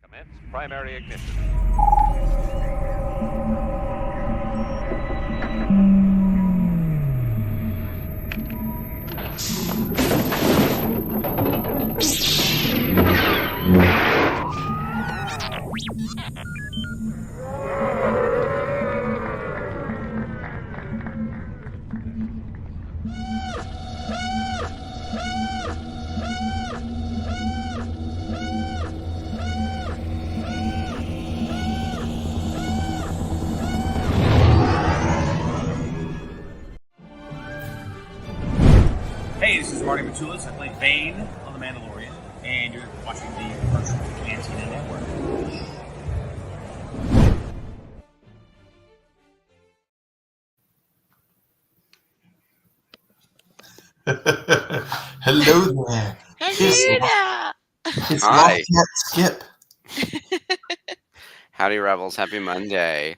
Commence primary ignition. Hey, this is Marty Matulis. I play Bane on The Mandalorian, and you're watching the Virtual Cantina Network. Hello there. It's Hi. Skip. Howdy, Rebels. Happy Monday.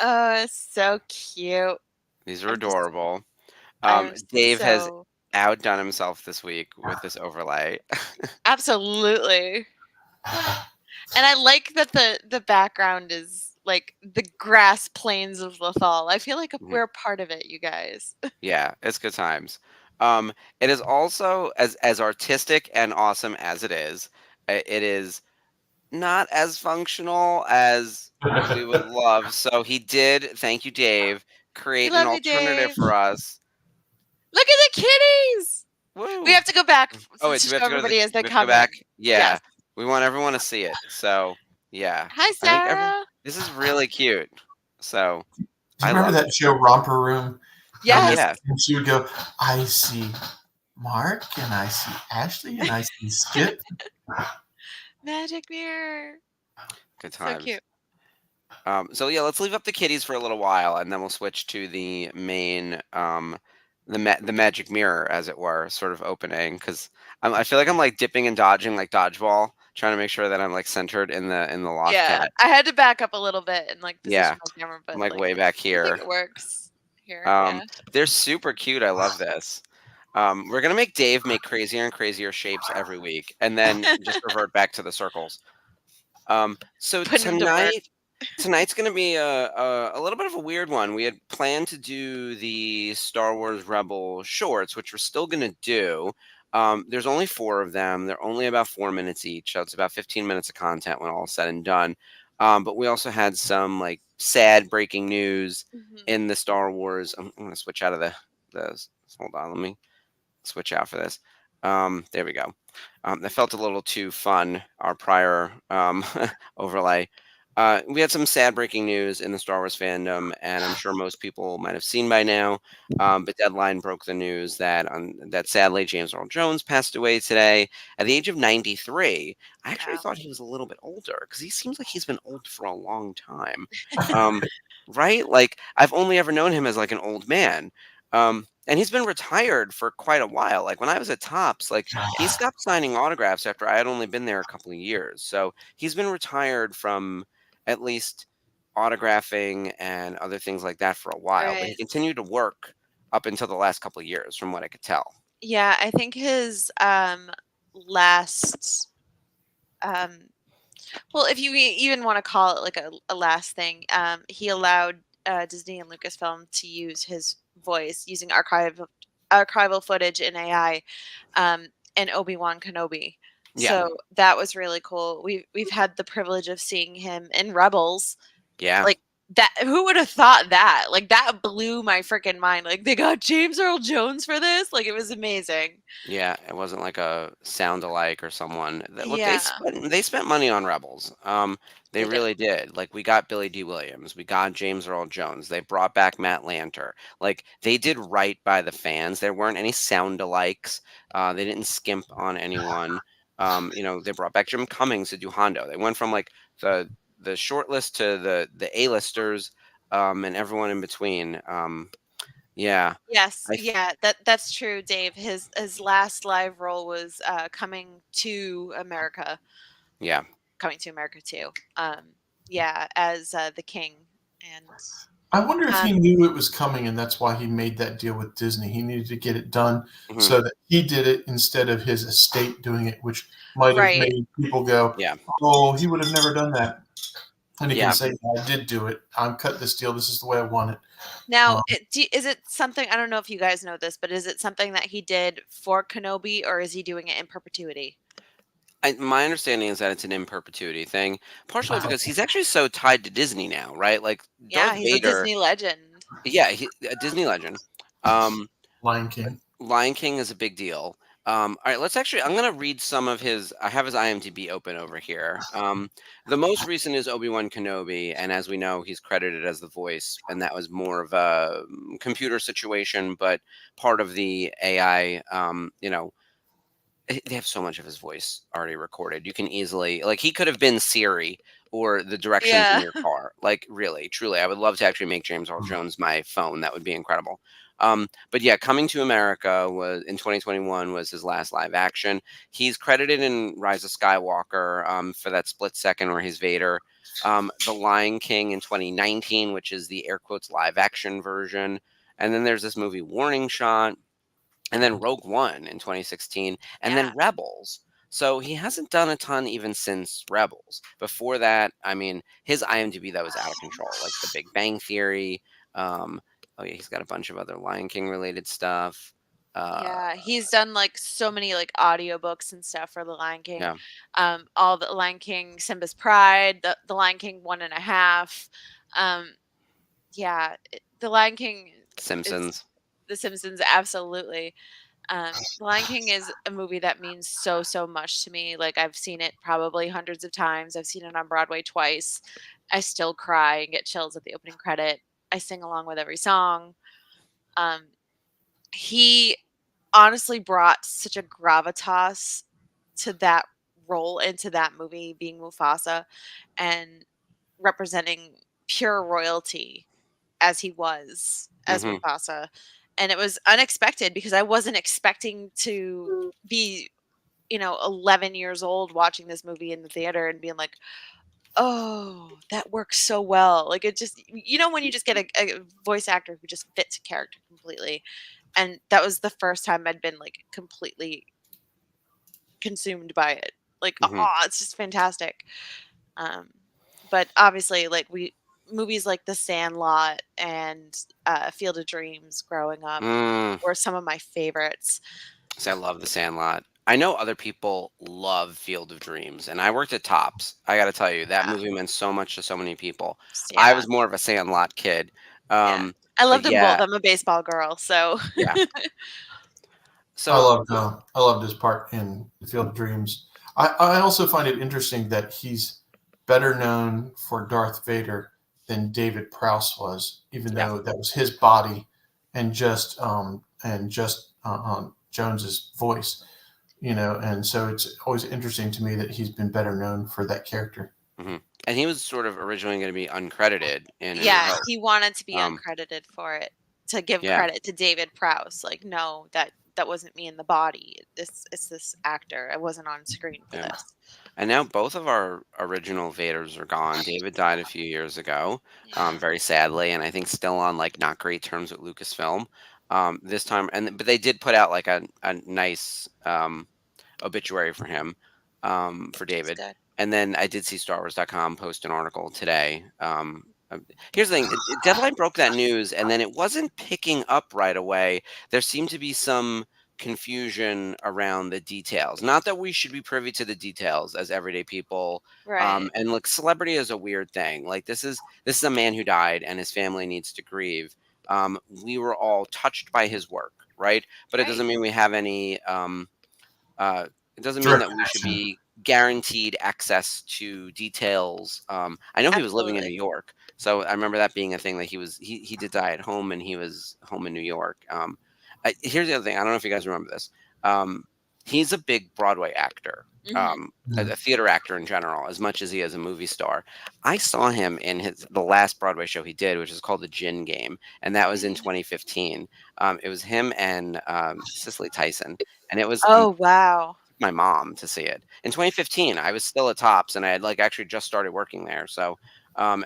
Oh, so cute. These are adorable. I'm Dave has so- outdone himself this week with this overlay. Absolutely. And I like that the background is like the grass plains of Lothal. I feel like we're part of it, you guys. Yeah, it's good times. It is also as artistic and awesome as it is not as functional as we would love. So he did, thank you, Dave, create an alternative for us. Look at the kitties! Woo. We have to go back. Oh, wait, to do we have show to go everybody as they we have to come go back? in. Yeah. Yes. We want everyone to see it. So, yeah. Hi, Sarah. This is really cute. So, Do you remember that show Romper Room? Yes. Yeah. And she would go, I see Mark, and I see Ashley, and I see Skip. Magic mirror. Good times. So cute. So yeah, let's leave up the kitties for a little while, and then we'll switch to the main, the magic mirror, as it were, sort of opening. Because I feel like I'm like dipping and dodging like dodgeball, trying to make sure that I'm like centered in the loft cat. I had to back up a little bit and like position Yeah, my camera, but I'm like way back I here. think it works here. They're super cute. I love this. We're gonna make Dave make crazier and crazier shapes every week, and then just revert back to the circles. So tonight's going to be a little bit of a weird one. We had planned to do the Star Wars Rebel shorts, which we're still going to do. There's only 4 of them. They're only about 4 minutes each, so it's about 15 minutes of content when all is said and done. But we also had some like sad breaking news in the Star Wars. I'm going to switch out of the. Hold on, let me switch out for this. There we go. That felt a little too fun, our prior overlay. We had some sad breaking news in the Star Wars fandom, and I'm sure most people might have seen by now. But Deadline broke the news that sadly James Earl Jones passed away today at the age of 93. I actually thought he was a little bit older because he seems like he's been old for a long time. Right? Like I've only ever known him as like an old man. And he's been retired for quite a while. Like when I was at Topps, like he stopped signing autographs after I had only been there a couple of years. So he's been retired from at least autographing and other things like that for a while. But he continued to work up until the last couple of years, from what I could tell. Yeah, I think his last well, if you even want to call it like a last thing, he allowed Disney and Lucasfilm to use his voice using archival footage in AI and Obi-Wan Kenobi. Yeah. So that was really cool. We've had the privilege of seeing him in Rebels. Yeah. Like that, who would have thought that? Like that blew my freaking mind. Like they got James Earl Jones for this. Like it was amazing. Yeah, it wasn't like a sound alike or someone. Look, Yeah. they spent money on Rebels. They really did. Like we got Billy D. Williams, we got James Earl Jones. They brought back Matt Lanter. Like they did right by the fans. There weren't any sound alikes. They didn't skimp on anyone. They brought back Jim Cummings to do Hondo. They went from like the short list to the A-listers and everyone in between. Yeah. Yes. That's true, Dave. His last live role was Coming to America. Yeah. Coming to America too. Yeah, as the king. And I wonder if he Um, knew it was coming and that's why he made that deal with Disney. He needed to get it done Mhm. so that he did it instead of his estate doing it, which might have right. made people go, Yeah. "Oh, he would have never done that." And he can Yeah. say, "Yeah, I did do it. I'm cut this deal. This is the way I want it." Now, Um, is it something, I don't know if you guys know this, but is it something that he did for Kenobi, or is he doing it in perpetuity? My understanding is that it's an in perpetuity thing, partially wow. because he's actually so tied to Disney now, right? Like Yeah, Darth he's a Vader, Disney legend. yeah, a Disney legend. Um, Lion King. Lion King is a big deal. All right, let's actually. I'm gonna read some of his. I have his IMDb open over here. The most recent is Obi-Wan Kenobi, and as we know, he's credited as the voice, and that was more of a computer situation, but part of the AI. They have so much of his voice already recorded. You can easily like he could have been Siri or the directions in Yeah. your car. Like really, truly, I would love to actually make James Earl Jones my phone. That would be incredible. But yeah, Coming to America was in 2021 was his last live action. He's credited in Rise of Skywalker for that split second where he's Vader. The Lion King in 2019, which is the air quotes live action version. And then there's this movie Warning Shot, and then Rogue One in 2016, and then Yeah. Rebels. So he hasn't done a ton even since Rebels. Before that, I mean, his IMDb that was out of control, like The Big Bang Theory. Um, oh yeah, he's got a bunch of other Lion King related stuff. Uh, Yeah, he's done like so many like audiobooks and stuff for The Lion King. yeah, All the Lion King, Simba's Pride, the Lion King One and a Half. Yeah, The Lion King is Simpsons. The Simpsons, absolutely. The Lion King is a movie that means so, so much to me. Like I've seen it probably hundreds of times. I've seen it on Broadway twice. I still cry and get chills at the opening credit. I sing along with every song. Um, he honestly brought such a gravitas to that role, into that movie, being Mufasa and representing pure royalty as he was as Hmm. Mufasa. And it was unexpected because I wasn't expecting to be, 11 years old watching this movie in the theater and being like, "Oh, that works so well." Like it just, when you just get a voice actor who just fits a character completely. And that was the first time I'd been like completely consumed by it. Like, Hmm. oh, it's just fantastic. Um, but obviously, like movies like The Sandlot and Field of Dreams growing up Mm. were some of my favorites. So I love The Sandlot. I know other people love Field of Dreams, and I worked at Tops. I got to tell you, that Yeah, movie meant so much to so many people. I yeah, was more of a Sandlot kid. yeah. Um, I but loved them both. yeah, I'm a baseball girl, so yeah. I So loved I loved his part in The Field of Dreams. I also find it interesting that he's better known for Darth Vader than David Prowse was, even yeah. though that was his body and just Jones's voice, And so it's always interesting to me that he's been better known for that character. Hmm. And he was sort of originally going to be uncredited in A New yeah, Hope. he wanted to be Um, uncredited for it, to give yeah, credit to David Prowse. Like, no, that wasn't me in the body. It's this actor. I wasn't on screen for yeah. this. And now both of our original Vaders are gone. David died a few years ago, Yeah. very sadly, and I think still on like not great terms with Lucasfilm. This time, but they did put out like a nice obituary for him, for It's David. good. And then I did see StarWars.com post an article today. Here's the thing: Deadline broke that news, and then it wasn't picking up right away. There seemed to be some confusion around the details. Not that we should be privy to the details as everyday people. Right. And look, celebrity is a weird thing. Like this is a man who died, and his family needs to grieve. We were all touched by his work, right? But it Right. doesn't mean we have any. It doesn't mean Direct that we should connection. be guaranteed access to details. I know he was living in New Absolutely. York, so I remember that being a thing that he did die at home, and he was home in New York. Here's the other thing. I don't know if you guys remember this. Um, he's a big Broadway actor, Hmm. a theater actor in general, as much as he is a movie star. I saw him in the last Broadway show he did, which is called The Gin Game, and that was in 2015. It was him and Cicely Tyson, and it was Oh, wow. my mom to see it. In 2015, I was still at Tops, and I had like actually just started working there. So, um,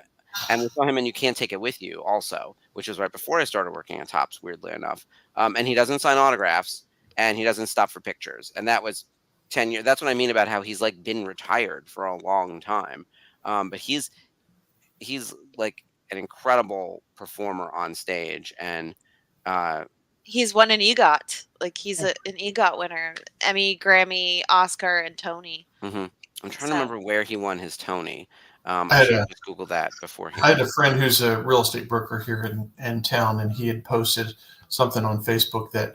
And we saw him in You Can't Take It With You also, which was right before I started working at Topps, weirdly enough. And he doesn't sign autographs, and he doesn't stop for pictures. And that was 10 years. That's what I mean about how he's like been retired for a long time. But he's like an incredible performer on stage, and he's won an EGOT. Like he's an EGOT winner, Emmy, Grammy, Oscar, and Tony. I'm trying to remember where he won his Tony. I I should just Google that before he. I had a friend who's a real estate broker here in town, and he had posted something on Facebook that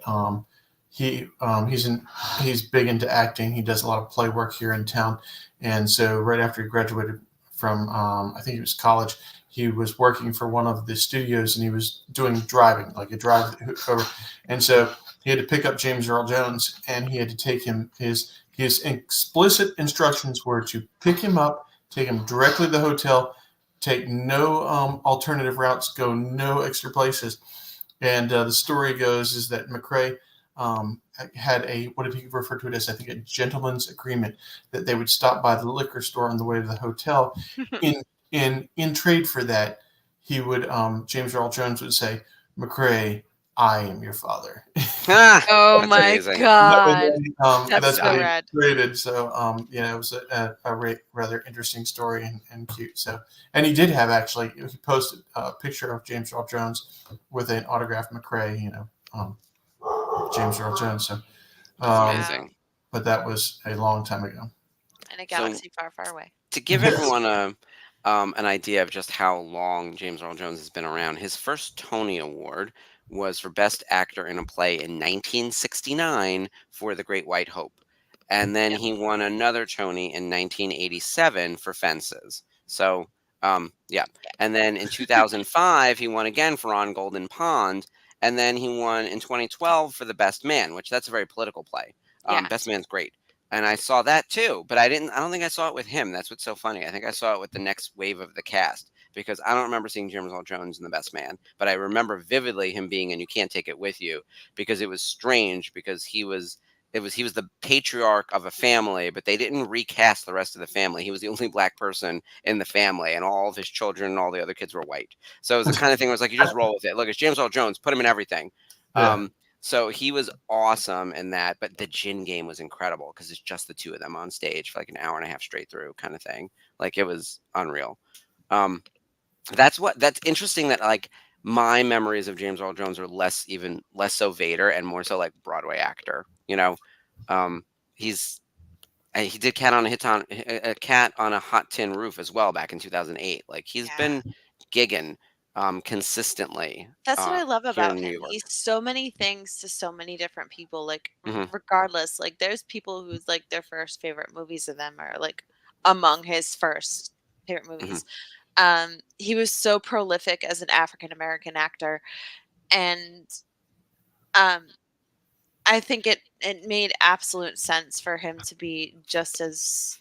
he's big into acting. He does a lot of play work here in town, and so right after he graduated from I think it was college, he was working for one of the studios, and he was doing driving, like a drive over, and so he had to pick up James Earl Jones, and he had to take him. His explicit instructions were to pick him up, take him directly to the hotel, take no alternative routes, go no extra places. And the story goes is that McRae had what did he refer to it as? I think a gentleman's agreement that they would stop by the liquor store on the way to the hotel. In trade for that, he would James Earl Jones would say, "McRae, I am your father." Oh my amazing. God, that's so how rad. he traded. So it was a rather interesting story and cute. So, and he did have he posted a picture of James Earl Jones with an autographed McRae. James Earl Jones. So, Amazing. but that was a long time ago. In a galaxy far, far away. To give everyone an idea of just how long James Earl Jones has been around, his first Tony Award was for Best Actor in a Play in 1969 for The Great White Hope. And then he won another Tony in 1987 for Fences. So, yeah. And then in 2005, he won again for On Golden Pond. And then he won in 2012 for The Best Man, which that's a very political play. Best Man's great. And I saw that too, but I don't think I saw it with him. That's what's so funny. I think I saw it with the next wave of the cast, because I don't remember seeing James Earl Jones in The Best Man, but I remember vividly him being in You Can't Take It With You, because it was strange, because he was the patriarch of a family, but they didn't recast the rest of the family. He was the only black person in the family, and all of his children and all the other kids were white. So it was the kind of thing where it was like, you just roll with it. Look, it's James Earl Jones, put him in everything. Yeah. So he was awesome in that, but the gin game was incredible because it's just the two of them on stage for like an hour and a half straight through kind of thing. Like it was unreal. That's interesting that like my memories of James Earl Jones are less so Vader and more so like Broadway actor. He did Cat on a Hot Tin Roof as well back in 2008. Like he's been gigging consistently. That's what I love about New him. York. He's so many things to so many different people. Like Mhm. regardless, like there's people who's like their first favorite movies of them are like among his first favorite movies. He was so prolific as an African American actor, and I think it made absolute sense for him to be just as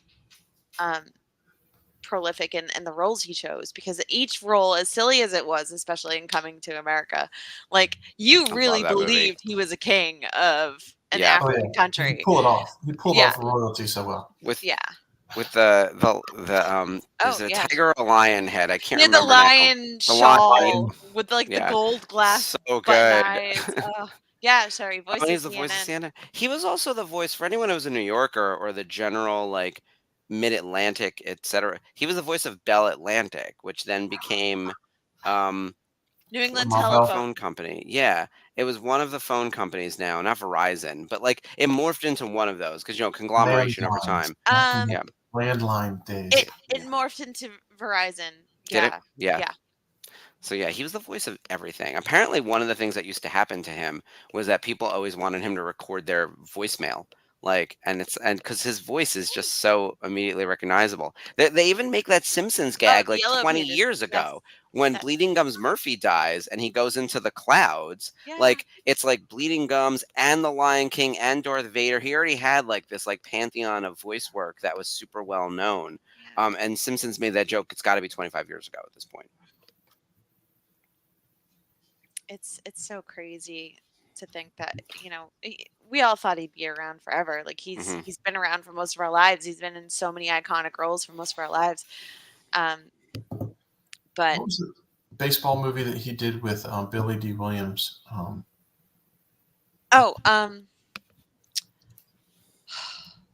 prolific in the roles he chose, because each role, as silly as it was, especially in Coming to America, like you really believed he was a king of an African country. He pulled it off. He pulled off royalty so well. With the is it a tiger or a lion head? I can't remember. The lion shawl with like the gold glass. So good. Sorry. He's the voice of Santa. He was also the voice for anyone who was a New Yorker or the general like Mid-Atlantic, etc. He was the voice of Bell Atlantic, which then became New England Telephone Company. Yeah, it was one of the phone companies now, not Verizon, but like it morphed into one of those because conglomeration over time. Landline days. It morphed into Verizon. Did it? Yeah. So yeah, he was the voice of everything. Apparently, one of the things that used to happen to him was that people always wanted him to record their voicemail. Like, and because his voice is just so immediately recognizable. They even make that Simpsons gag 20 years ago when Bleeding Gums Murphy dies and he goes into the clouds. Yeah. Like, it's like Bleeding Gums and The Lion King and Darth Vader. He already had like this like pantheon of voice work that was super well known. Yeah. And Simpsons made that joke. It's got to be 25 years ago at this point. It's so crazy to think that we all thought he'd be around forever. Like he's been around for most of our lives. He's been in so many iconic roles for most of our lives. But what was the baseball movie that he did with Billy D. Williams?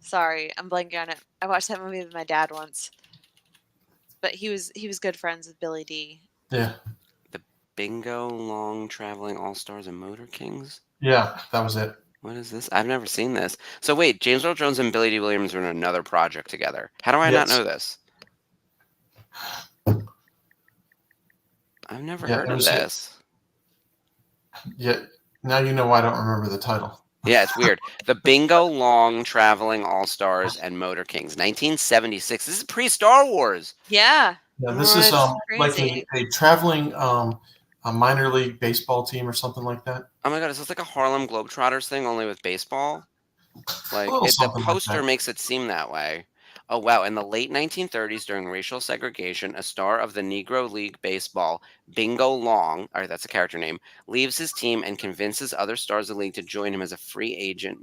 Sorry, I'm blanking on it. I watched that movie with my dad once. But he was good friends with Billy D. Yeah. The Bingo Long Traveling All Stars and Motor Kings. Yeah, that was it. What is this? I've never seen this. So wait, James Earl Jones and Billy D. Williams are in another project together. How do I not know this? I've never heard of this. Yeah, now you know why I don't remember the title. Yeah, it's weird. The Bingo Long Traveling All Stars and Motor Kings, 1976. This is pre-Star Wars. Yeah. Yeah, this is like a traveling a minor league baseball team or something like that. Oh my god, is this like a Harlem Globetrotters thing only with baseball? Like the poster makes it seem that way. Oh wow, in the late 1930s during racial segregation, a star of the Negro League Baseball, Bingo Long, all right, that's a character name, leaves his team and convinces other stars of the league to join him as a free agent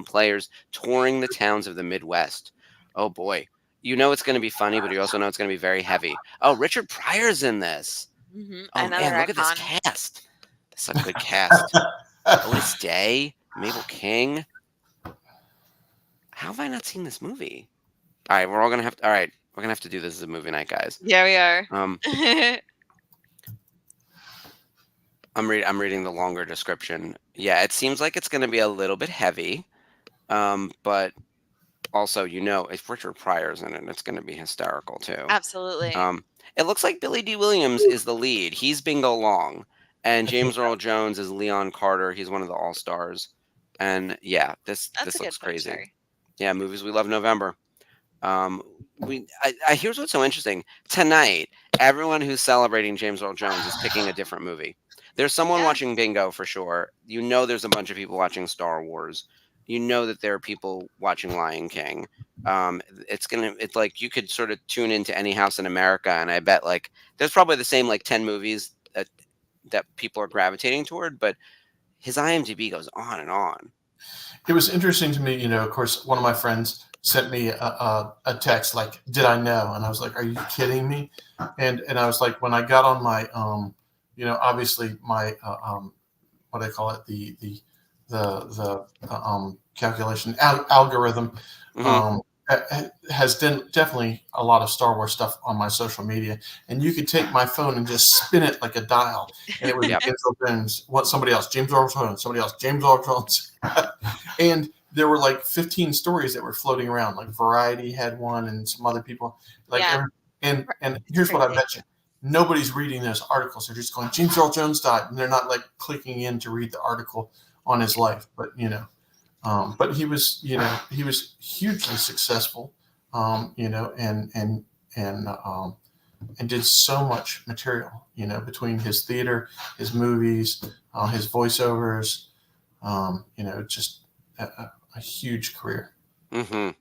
players touring the towns of the Midwest. Oh boy. You know it's going to be funny, but you also know it's going to be very heavy. Oh, Richard Pryor's in this. Mm-hmm. Oh man, look at this cast. That's a good cast. Otis Day, Mabel King. How have I not seen this movie? All right, we're gonna have to do this as a movie night, guys. Yeah, we are. I'm reading the longer description. Yeah, it seems like it's gonna be a little bit heavy, but also, if Richard Pryor's in it, it's gonna be hysterical too. Absolutely. It looks like Billy D. Williams is the lead. He's Bingo Long, and James Earl Jones is Leon Carter. He's one of the all stars, and yeah, this looks crazy. Yeah, movies we love November. Here's what's so interesting. Tonight, everyone who's celebrating James Earl Jones is picking a different movie. There's someone watching Bingo for sure. There's a bunch of people watching Star Wars. That there are people watching Lion King. It's like you could sort of tune into any house in America, and I bet like there's probably the same like 10 movies that people are gravitating toward, but his IMDb goes on and on. It was interesting to me, of course, one of my friends sent me a text like, "Did I know?" And I was like, "Are you kidding me?" And I was like, when I got on my, obviously my, what do I call it, the calculation algorithm, has definitely a lot of Star Wars stuff on my social media, and you could take my phone and just spin it like a dial, and it would be James Earl Jones, somebody else, James Earl Jones, somebody else, James Earl Jones, and there were like 15 stories that were floating around. Like Variety had one, and some other people. And here's what I bet you: nobody's reading those articles. They're just going, James Earl Jones died, and they're not like clicking in to read the article on his life. But but he was hugely successful, and did so much material, between his theater, his movies, his voiceovers, just a huge career. Mm-hmm.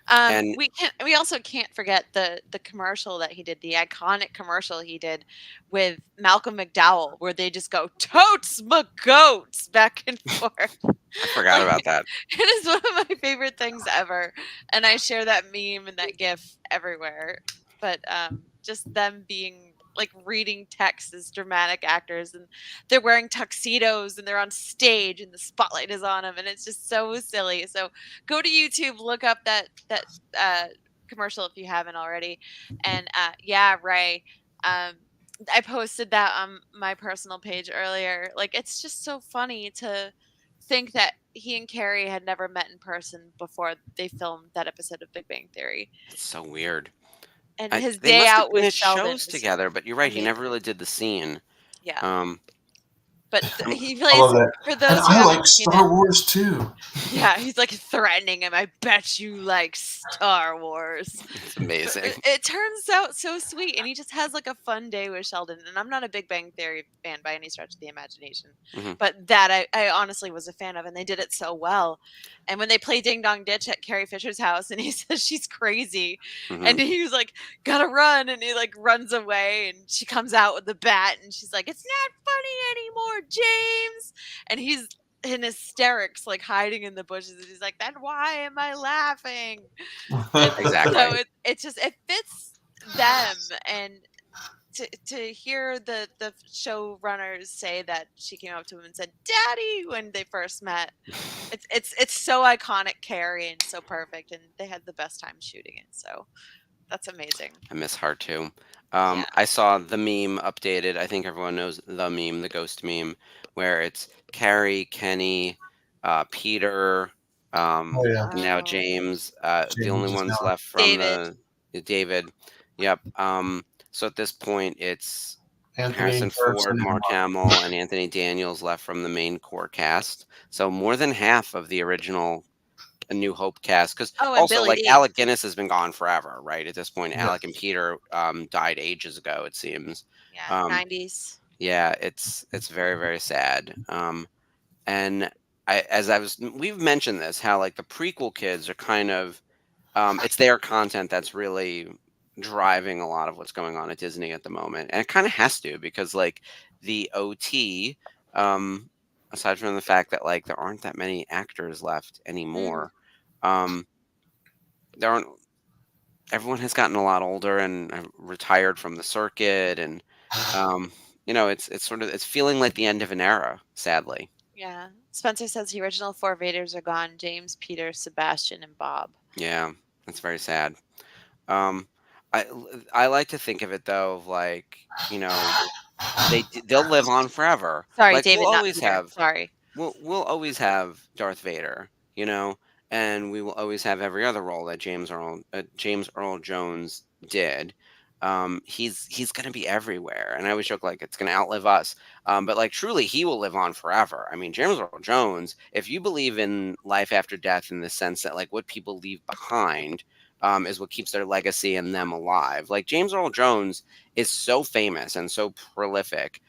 And we also can't forget the commercial that he did, the iconic commercial he did with Malcolm McDowell, where they just go "Totes my goats" back and forth. I forgot about that. It is one of my favorite things ever, and I share that meme and that GIF everywhere. But just them being like reading text as dramatic actors, and they're wearing tuxedos and they're on stage and the spotlight is on them, and it's just so silly. So go to YouTube, look up that commercial if you haven't already. And Ray, I posted that on my personal page earlier. Like, it's just so funny to think that he and Carrie had never met in person before they filmed that episode of Big Bang Theory. It's so weird. And his day out with Sheldon shows together, but you're right. He never really did the scene. Yeah. But he plays for those. I like Star Wars too. Yeah, he's like threatening him. I bet you like Star Wars. It's amazing. It turns out so sweet, and he just has like a fun day with Sheldon. And I'm not a Big Bang Theory fan by any stretch of the imagination, but that I honestly was a fan of, and they did it so well. And when they play Ding Dong Ditch at Carrie Fisher's house, and he says she's crazy, and he was like, "Gotta run," and he like runs away, and she comes out with the bat, and she's like, "It's not funny anymore, James," and he's in hysterics, like hiding in the bushes, and he's like, "Then why am I laughing?" Exactly. So it fits them, and to hear the showrunners say that she came up to him and said "Daddy" when they first met, it's so iconic, Carrie, and so perfect, and they had the best time shooting it. So that's amazing. I miss her too. Yeah. I saw the meme updated. I think everyone knows the meme, the ghost meme, where it's Carrie, Kenny, Peter, Oh yeah, and now Oh, James. The only James is ones now. left from David. the David. Yep. So at this point, it's Anthony Harrison Ford, Harrison and Mark Mark. Hamill, and Anthony Daniels left from the main core cast. So more than half of the original A New Hope cast, because Oh, and also Billy like D. Alec Guinness has been gone forever, right? At this point, Yeah. Alec and Peter died ages ago, it seems. Yeah, Um, 90s. yeah, it's very very sad. And we've mentioned this how like the prequel kids are kind of it's their content that's really driving a lot of what's going on at Disney at the moment, and it kind of has to because like the OT, um, aside from the fact that like there aren't that many actors left Mm. anymore, um, there aren't. Everyone has gotten a lot older and retired from the circuit, and um, it's sort of it's feeling like the end of an era, sadly. Yeah. Spencer says the original 4 Vaders are gone: James, Peter, Sebastian, and Bob. Yeah, that's very sad. Um, I like to think of it though, of like they'll live on forever. Sorry, Like David, not Peter. Sorry. we'll always have Darth Vader, and we will always have every other role that James Earl Jones did. He's gonna be everywhere, and I always joke like it's gonna outlive us. But like truly, he will live on forever. I mean, James Earl Jones. If you believe in life after death, in the sense that like what people leave behind. Is what keeps their legacy and them alive. Like James Earl Jones is so famous and so prolific.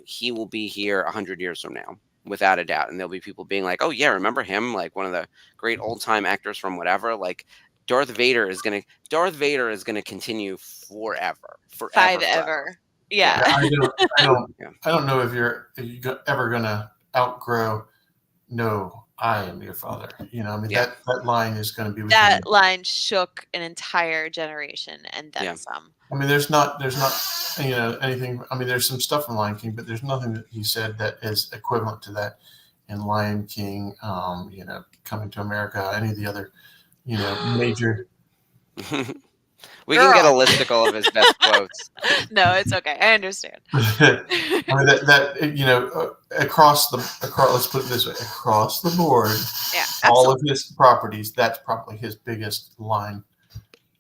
He will be here 100 years from now, without a doubt. And there'll be people being like, "Oh yeah, remember him? Like one of the great old time actors from whatever." Like Darth Vader is gonna continue forever, forever, 5 forever. ever. Yeah, Yeah. Yeah. I don't know if you're ever gonna outgrow. No, I am your father. I mean Yeah. that line is going to be with That him. line shook an entire generation and then Yeah. some. I mean, there's not anything. I mean, there's some stuff in Lion King, but there's nothing that he said that is equivalent to that in Lion King. Coming to America, any of the other, major. We can get a Girl. listicle of his best quotes. No, it's okay. I understand. I mean across let's put it this way, across the board, Yeah, all absolutely. of his properties, that's probably his biggest line.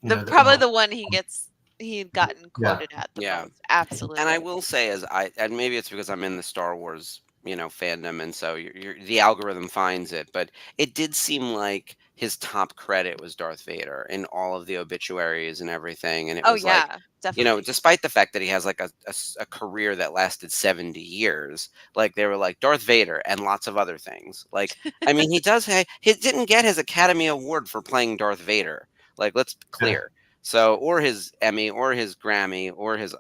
Probably the one he'd gotten Yeah. quoted at the Yeah. most. Absolutely. And I will say, and maybe it's because I'm in the Star Wars, fandom, and so the algorithm finds it. But it did seem like his top credit was Darth Vader in all of the obituaries and everything, and it Oh was like, yeah, definitely. despite the fact that he has like a career that lasted 70 years, like they were like Darth Vader and lots of other things. Like, I mean, he didn't get his Academy Award for playing Darth Vader. Like, let's be clear. So, or his Emmy, or his Grammy, or his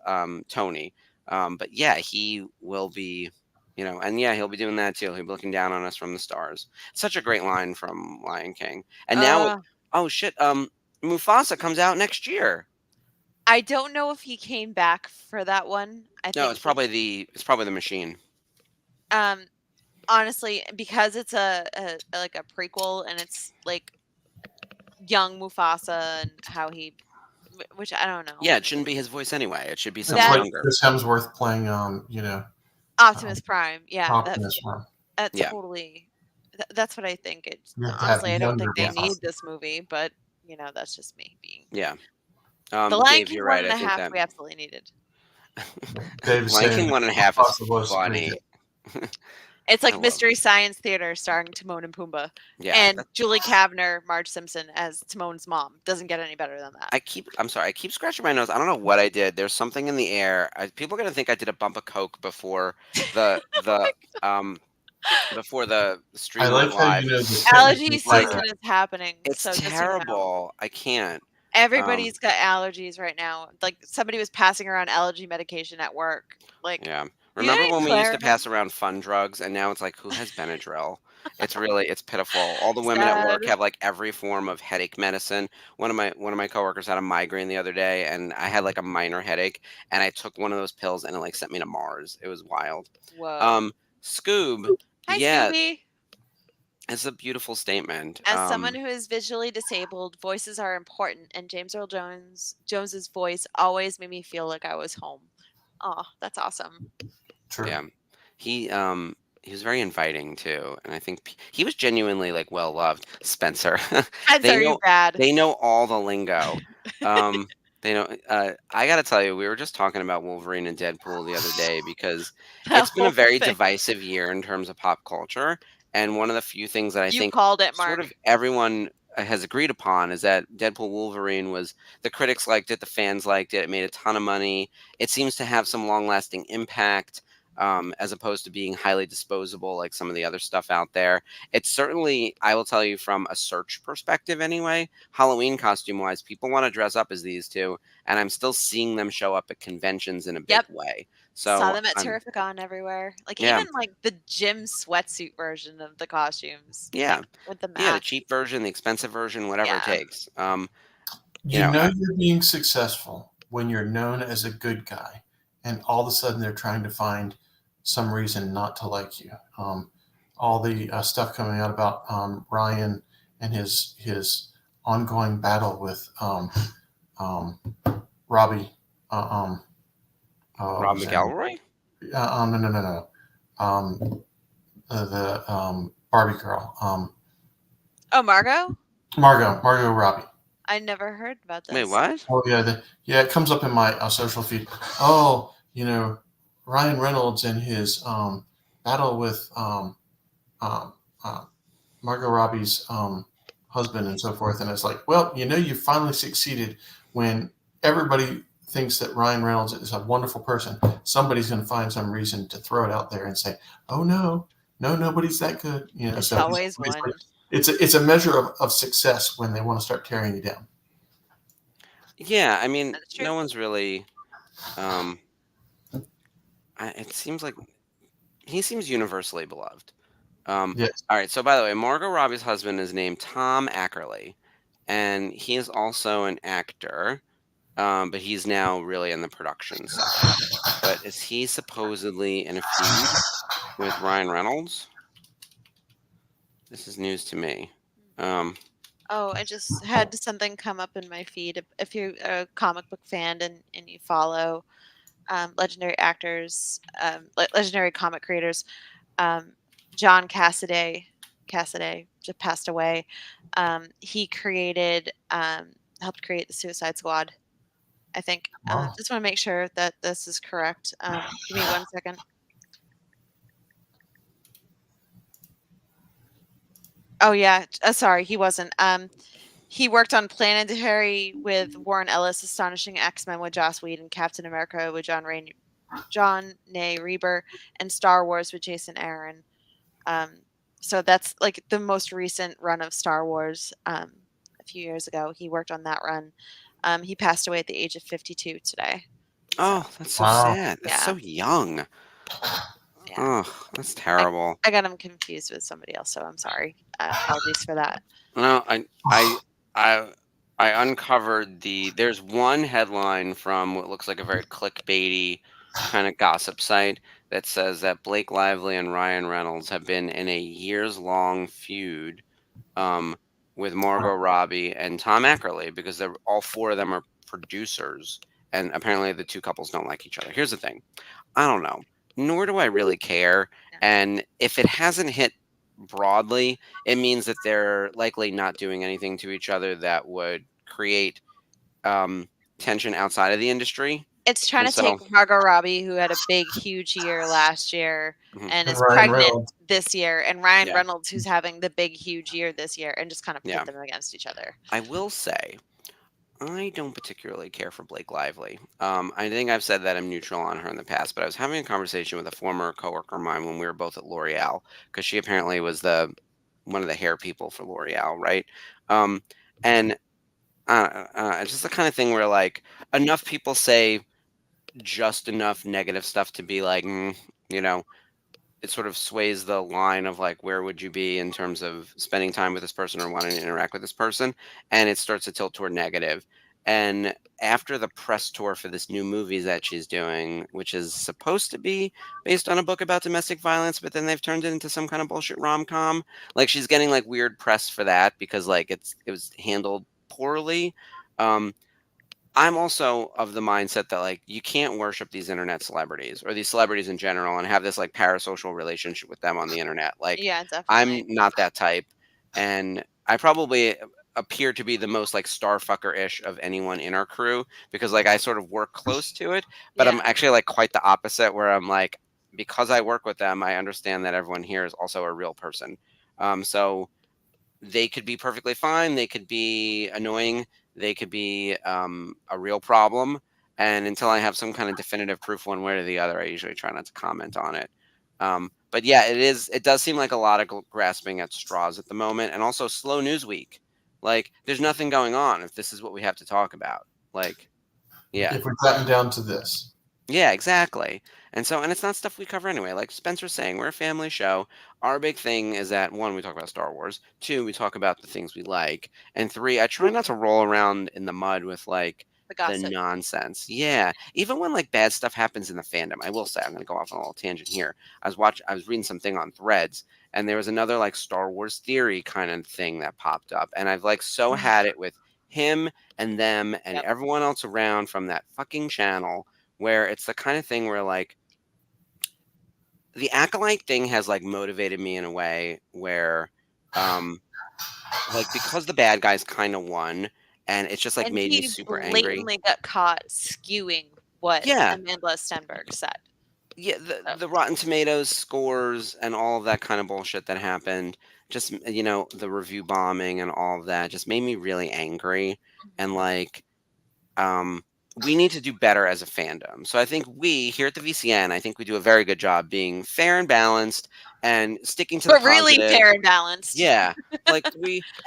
Tony. But yeah, he will be, and yeah, he'll be doing that too. He'll be looking down on us from the stars. Such a great line from Lion King. And now, oh shit, Mufasa comes out next year. I don't know if he came back for that one. I No, think it's probably the machine. honestly, because it's a like a prequel and it's like young Mufasa and how he, which I don't know. Yeah, it shouldn't be his voice anyway. It should be It's someone like younger. Chris Hemsworth playing, Optimus Prime. Yeah, Optimus Prime. that's Yeah. totally. That's what I think. You have to have Honestly, I don't think younger they need Mufasa. this movie, but that's just me being. Yeah. The Lion Dave, King you're one right. and I a think half that we absolutely needed. Dave's Lion saying King 1.5 is Mufasa was funny. It's I like love- Mystery Science Theater starring Timon and Pumbaa. Yeah, And Julie Kavner, Marge Simpson as Timon's mom. Doesn't get any better than that. I'm sorry. I keep scratching my nose. I don't know what I did. There's something in the air. People are gonna think I did a bump of coke before the before the stream I went like how live. Allergy like season is happening. It's so just so you know. terrible. I can't. Everybody's got allergies right now. Like somebody was passing around allergy medication at work. Like Yeah. Remember ain't when we used to Claire. pass around fun drugs, and now it's like, who has Benadryl? It's pitiful. All the women at Sad. work have like every form of headache medicine. One of my coworkers had a migraine the other day, and I had like a minor headache, and I took one of those pills, and it like sent me to Mars. It was wild. Whoa. Um, Scoob, Hi, yeah, Scooby. it's a beautiful statement. As someone who is visually disabled, voices are important, and James Earl Jones's voice always made me feel like I was home. Oh, that's awesome. True. Yeah. He was very inviting too, and I think he was genuinely like well loved. Spencer, they Spencer, you know bad. they know all the lingo. Um, they know. I got to tell you, we were just talking about Wolverine and Deadpool the other day because That it's been a whole very thing. divisive year in terms of pop culture, and one of the few things that I You think called it, sort Mark. of everyone has agreed upon is that Deadpool Wolverine was the critics liked it, the fans liked it, it made a ton of money. It seems to have some long lasting impact as opposed to being highly disposable like some of the other stuff out there. It's certainly, I will tell you from a search perspective anyway, Halloween costume wise, people want to dress up as these two, and I'm still seeing them show up at conventions in a big Yep. way. Saw So them at I'm, Terrificon everywhere. Like yeah, even like the gym sweatsuit version of the costumes. yeah, Like with the yeah, the mask. cheap version, the expensive version, whatever it Yeah. takes. You You know, know you're being successful when you're known as a good guy, and all of a sudden they're trying to find some reason not to like you. All the stuff coming out about Ryan and his ongoing battle with um, Robbie. What Rob was that? McElroy. No, no, no, no. The Barbie girl. Oh, Margot? Margot Robbie. I never heard about Wait, this. what? Oh yeah, yeah. It comes up in my social feed. Oh, Ryan Reynolds and his battle with um, uh, Margot Robbie's husband and so forth, and it's like, well, you finally succeeded when everybody thinks that Ryan Reynolds is a wonderful person. Somebody's going to find some reason to throw it out there and say, "Oh no, no, nobody's that good." It's So always one. it's a measure of success when they want to start tearing you down. Yeah, I mean, That's true. no one's really. Um, it seems like he seems universally beloved. Yes. All right. So, by the way, Margot Robbie's husband is named Tom Ackerley, and he is also an actor, but he's now really in the production side. But is he supposedly in a feud with Ryan Reynolds? This is news to me. Oh, I just had something come up in my feed. If you're a comic book fan and you follow legendary actors, legendary comic creators, John Cassaday just passed away. He helped create the Suicide Squad. I think. Wow. Just want to make sure that this is correct. Give me 1 second. Oh yeah, sorry, he wasn't. He worked on Planetary with Warren Ellis, Astonishing X-Men with Joss Whedon, Captain America with John Nay Reber, and Star Wars with Jason Aaron. So that's like the most recent run of Star Wars. A few years ago, he worked on that run. He passed away at the age of 52 today. Oh, that's so Wow. sad. That's Yeah. so young. Yeah. Oh, that's terrible. I got him confused with somebody else, so I'm sorry. Apologies for that. No, I uncovered there's one headline from what looks like a very clickbaity kind of gossip site that says that Blake Lively and Ryan Reynolds have been in a years-long feud um, with Margot Robbie and Tom Ackerley because they're all four of them are producers, and apparently the two couples don't like each other. Here's the thing, I don't know, nor do I really care, Yeah. and if it hasn't hit broadly, it means that they're likely not doing anything to each other that would create tension outside of the industry. It's trying And to take so, Margot Robbie, who had a big, huge year last year Mhm. and is Ryan pregnant Reynolds. this year, and Ryan Yeah. Reynolds, who's having the big, huge year this year, and just kind of Yeah. pit them against each other. I will say, I don't particularly care for Blake Lively. I think I've said that I'm neutral on her in the past, but I was having a conversation with a former coworker of mine when we were both at L'Oreal because she apparently was one of the hair people for L'Oreal, right? And it's just the kind of thing where like enough people say just enough negative stuff to be like, you know, it sort of sways the line of like, where would you be in terms of spending time with this person or wanting to interact with this person? And it starts to tilt toward negative. And after the press tour for this new movie that she's doing, which is supposed to be based on a book about domestic violence, but then they've turned it into some kind of bullshit rom-com. Like she's getting like weird press for that because like it was handled poorly. Um, I'm also of the mindset that like you can't worship these internet celebrities or these celebrities in general and have this like parasocial relationship with them on the internet. Like Yeah, I'm definitely. not that type, and I probably appear to be the most like starfucker-ish of anyone in our crew because like I sort of work close to it, but I'm Yeah. actually like quite the opposite where I'm like because I work with them, I understand that everyone here is also a real person. So they could be perfectly fine. They could be annoying. They could be a real problem. And until I have some kind of definitive proof one way or the other, I usually try not to comment on it. But yeah, it is. It does seem like a lot of grasping at straws at the moment, and also slow news week. Like, there's nothing going on if this is what we have to talk about. Like, yeah. If we've gotten down to this. Yeah, exactly. And it's not stuff we cover anyway. Like Spencer's saying, we're a family show. Our big thing is that one, we talk about Star Wars. Two, we talk about the things we like. And three, I try not to roll around in the mud with like The the gossip. nonsense. Yeah. Even when like bad stuff happens in the fandom, I will say, I'm gonna go off on a little tangent here. I was reading something on Threads, and there was another like Star Wars theory kind of thing that popped up. And I've like so had it with him and them and Yep. everyone else around from that fucking channel where it's the kind of thing where like the acolyte thing has like motivated me in a way where like because the bad guys kind of won and it's just like And made me he super angry. blatantly got caught skewing what Yeah. Amanda Stenberg said. Yeah, So, the Rotten Tomatoes scores and all of that kind of bullshit that happened, just the review bombing and all of that just made me really angry and like um, we need to do better as a fandom. So I think we here at the VCN, I think we do a very good job being fair and balanced and sticking to the but really positive. fair and balanced. Yeah. Like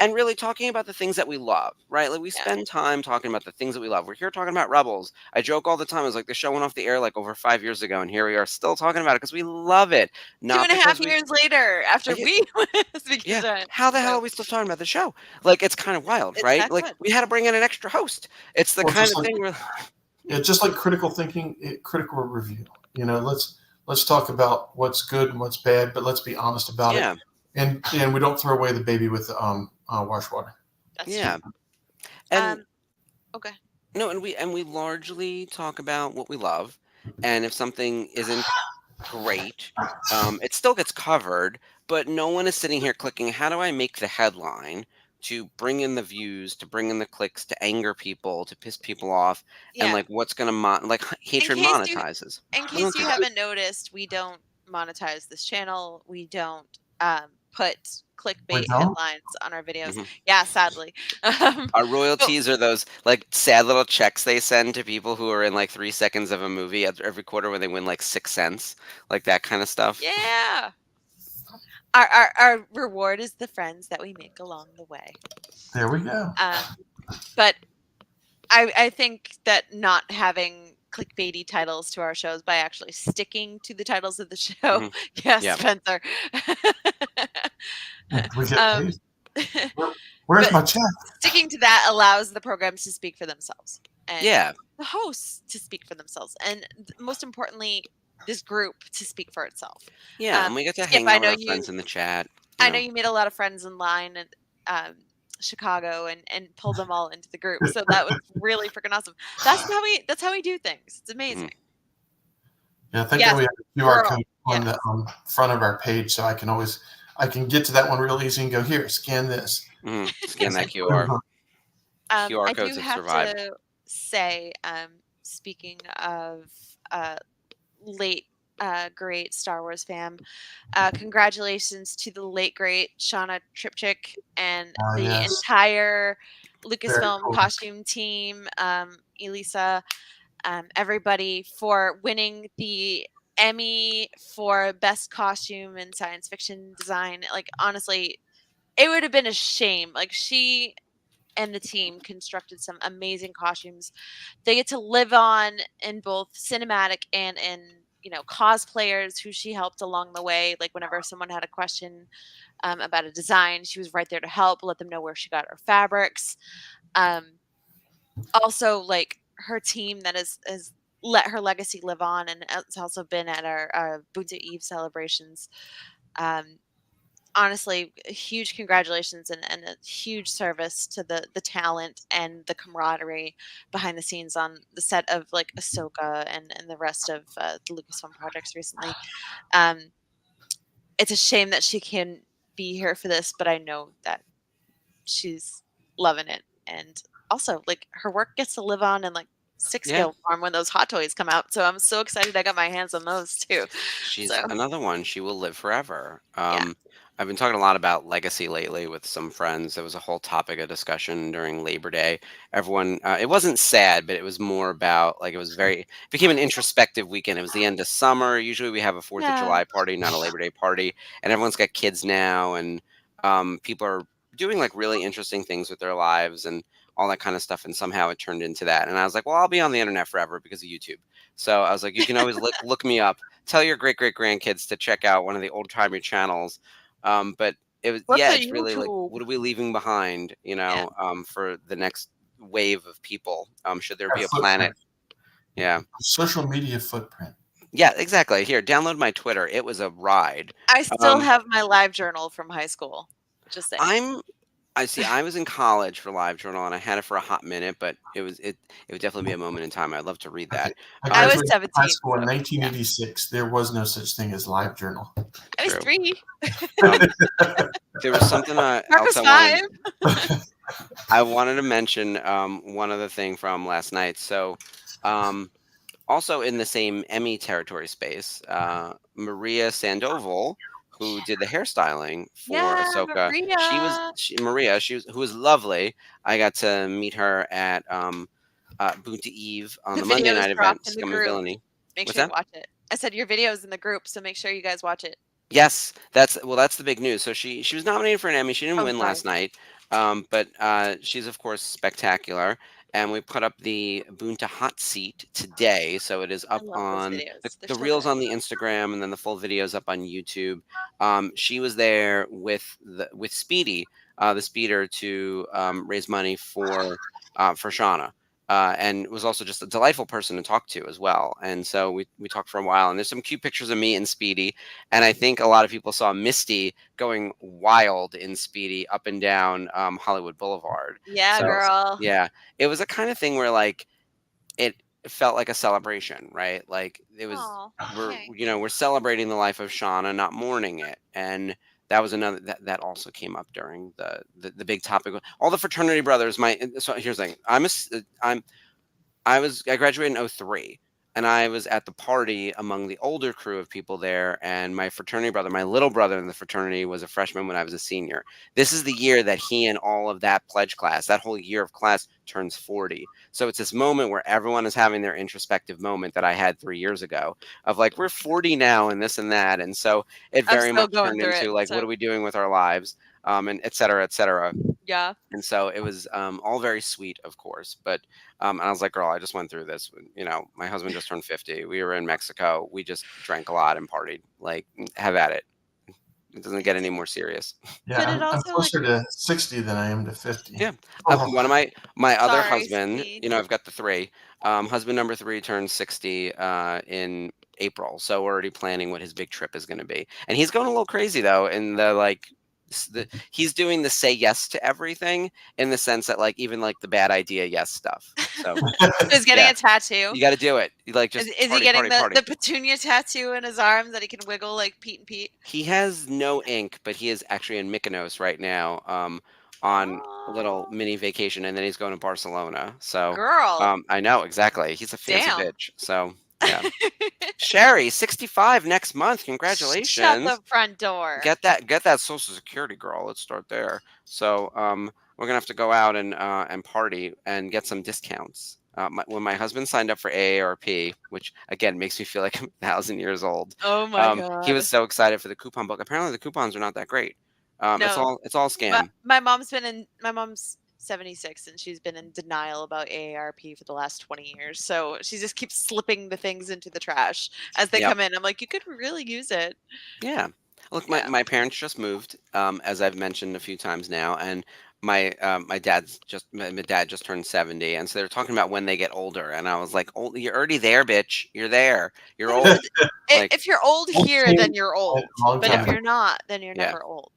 and really talking about the things that we love, right? Like we Yeah. spend time talking about the things that we love. We're here talking about Rebels. I joke all the time. I was like, the show went off the air like over 5 years ago, and here we are still talking about it because we love it. Not 2.5 because we years later, after yeah, we speak yeah. to How the hell so are we still talking about the show? Like it's kind of wild, it's right? that Like good. we had to bring in an extra host. It's the Well, kind just of like thing where just like critical thinking, critical review. Let's talk about what's good and what's bad, but let's be honest about it. yeah. And we don't throw away the baby with wash water. That's Yeah. true. And Okay. no, and we largely talk about what we love. And if something isn't great, it still gets covered, but no one is sitting here clicking, how do I make the headline to bring in the views, to bring in the clicks, to anger people, to piss people off, and Yeah. like what's gonna hatred case you- monetizes. In We don't case do you that. haven't noticed, we don't monetize this channel. We don't put We clickbait don't? headlines on our videos. Mhm. Yeah, sadly. Um, Our but royalties are those like sad little checks they send to people who are in like 3 seconds of a movie every quarter when they win like 6 cents, like that kind of stuff. yeah. Our reward is the friends that we make along the way. There we go. But I think that not having clickbaity titles to our shows by actually sticking to the titles of the show. Mhm. Yes, Yeah. Spencer. We get Um, paid. Where's but my check? sticking to that allows the programs to speak for themselves and Yeah. the hosts to speak for themselves, and most importantly, this group to speak for itself. Yeah. And we get to Skip, hang I out with know our you. friends in the chat. I know you made a lot of friends in line and Chicago and pulled them all into the group. So that was really freaking awesome. That's how we do things. It's amazing. Yeah, thank Yes, God we have a QR girl, code on yes. the front of our page, so I can get to that one real easy and go here, scan this. Scan that QR. QR I codes do have have survived. to say, speaking of late great Star Wars fam, congratulations to the late great Shauna Tripchick and the Yes. entire Very Lucasfilm cool. costume team, Elisa, everybody for winning the Emmy for best costume in science fiction design. Like honestly, it would have been a shame. Like she and the team constructed some amazing costumes. They get to live on in both cinematic and in cosplayers who she helped along the way. Like whenever someone had a question about a design, she was right there to help, let them know where she got her fabrics. Also, like her team that has let her legacy live on, and it's also been at our Bunta Eve celebrations. Honestly, a huge congratulations and a huge service to the talent and the camaraderie behind the scenes on the set of like Ahsoka and the rest of the Lucasfilm projects recently. It's a shame that she can't be here for this, but I know that she's loving it. And also, like, her work gets to live on in like six Yeah. scale form when those hot toys come out. So I'm so excited I got my hands on those too. She's So another one. She will live forever. yeah. I've been talking a lot about legacy lately with some friends. There was a whole topic of discussion during Labor Day. Everyone, it wasn't sad, but it was more about like it became an introspective weekend. It was the end of summer. Usually we have a 4th of Yeah. July party, not a Labor Day party, and everyone's got kids now, and people are doing like really interesting things with their lives and all that kind of stuff. And somehow it turned into that. And I was like, well, I'll be on the internet forever because of YouTube. So I was like, you can always look me up. Tell your great grandkids to check out one of the old timey channels. But What's a it's really like, YouTube? what are we leaving behind? Yeah. For the next wave of people. Should there be a Footprint. planet? Yeah. Social media footprint. Yeah, exactly. Here, download my Twitter. It was a ride. I still have my live journal from high school. Just saying. I was in college for LiveJournal, and I had it for a hot minute, but it would definitely be a moment in time. I'd love to read that. I I was graduated 17. high school in so, 1986. There was no such thing as live journal. I was True. 3. There was something Mark else was I 5. wanted to mention. One other thing from last night. So, also in the same Emmy territory space, Maria Sandoval, who did the hairstyling for Yeah, Ahsoka, Maria. who was lovely. I got to meet her at Bunta Eve on the Monday video is night event, dropped in the Scum and group. Villainy. Make What's sure you that? watch it. I said your video is in the group, so make sure you guys watch it. Yes, that's the big news. So she was nominated for an Emmy. She didn't Oh, win sorry. last night, but she's of course spectacular. And we put up the Bunta hot seat today, so it is I up love those on videos. They're the so reels good. on the Instagram, and then the full videos up on YouTube. She was there with Speedy, the speeder, to raise money for Shauna. And was also just a delightful person to talk to as well. And so we talked for a while, and there's some cute pictures of me and Speedy. And I think a lot of people saw Misty going wild in Speedy up and down Hollywood Boulevard. Yeah, So girl. yeah, it was a kind of thing where like it felt like a celebration, right? Like it was Aw, we're okay. we're celebrating the life of Shauna, not mourning it. And that was another that also came up during the big topic. All the fraternity brothers. So here's the thing. I graduated in 03, and I was at the party among the older crew of people there, and my fraternity brother, my little brother in the fraternity, was a freshman when I was a senior. This is the year that he and all of that pledge class, that whole year of class, turns 40. So it's this moment where everyone is having their introspective moment that I had 3 years ago of like, we're 40 now and this and that. And so it I'm very still much going turned through into it. like, what So are we doing with our lives? And et cetera, et cetera. yeah. And so it was all very sweet, of course. But and I was like, girl, I just went through this. My husband just turned 50. We were in Mexico. We just drank a lot and partied. Like, have at it. It doesn't get any more serious. Yeah, But it I'm also like closer to 60 than I am to 50. Yeah. Oh, One of my other sorry, husband, Steve. I've got the 3. Husband number 3 turns 60 in April. So we're already planning what his big trip is going to be. And he's going a little crazy though. In the like, he's doing the say yes to everything, in the sense that like even like the bad idea yes stuff. So He's getting yeah, a tattoo. you got to do it. You like just Is he party, getting party, party. the petunia tattoo in his arm that he can wiggle like Pete and Pete? He has no ink, but he is actually in Mykonos right now, on a little Oh, mini vacation, and then he's going to Barcelona. So girl. I know exactly. He's a fancy Damn. bitch. So yeah. Sherry, 65 next month. Shut Congratulations. the front door. Get that Social Security, girl. Let's start there. So we're gonna have to go out and party and get some discounts. When my husband signed up for AARP, which again makes me feel like I'm 1,000 years old, Oh my he god. was so excited for the coupon book. Apparently, the coupons are not that great. No. It's all scam. My mom's 76, and she's been in denial about AARP for the last 20 years. So she just keeps slipping the things into the trash as they come in. I'm like, you could really use it. Yeah. Look, my parents just moved, as I've mentioned a few times now, and my dad just turned 70, and so they're talking about when they get older, and I was like, "Oh, you're already there, bitch. You're there. You're old." Like, If you're old here, then you're old. But if you're not, then you're Yeah. never old.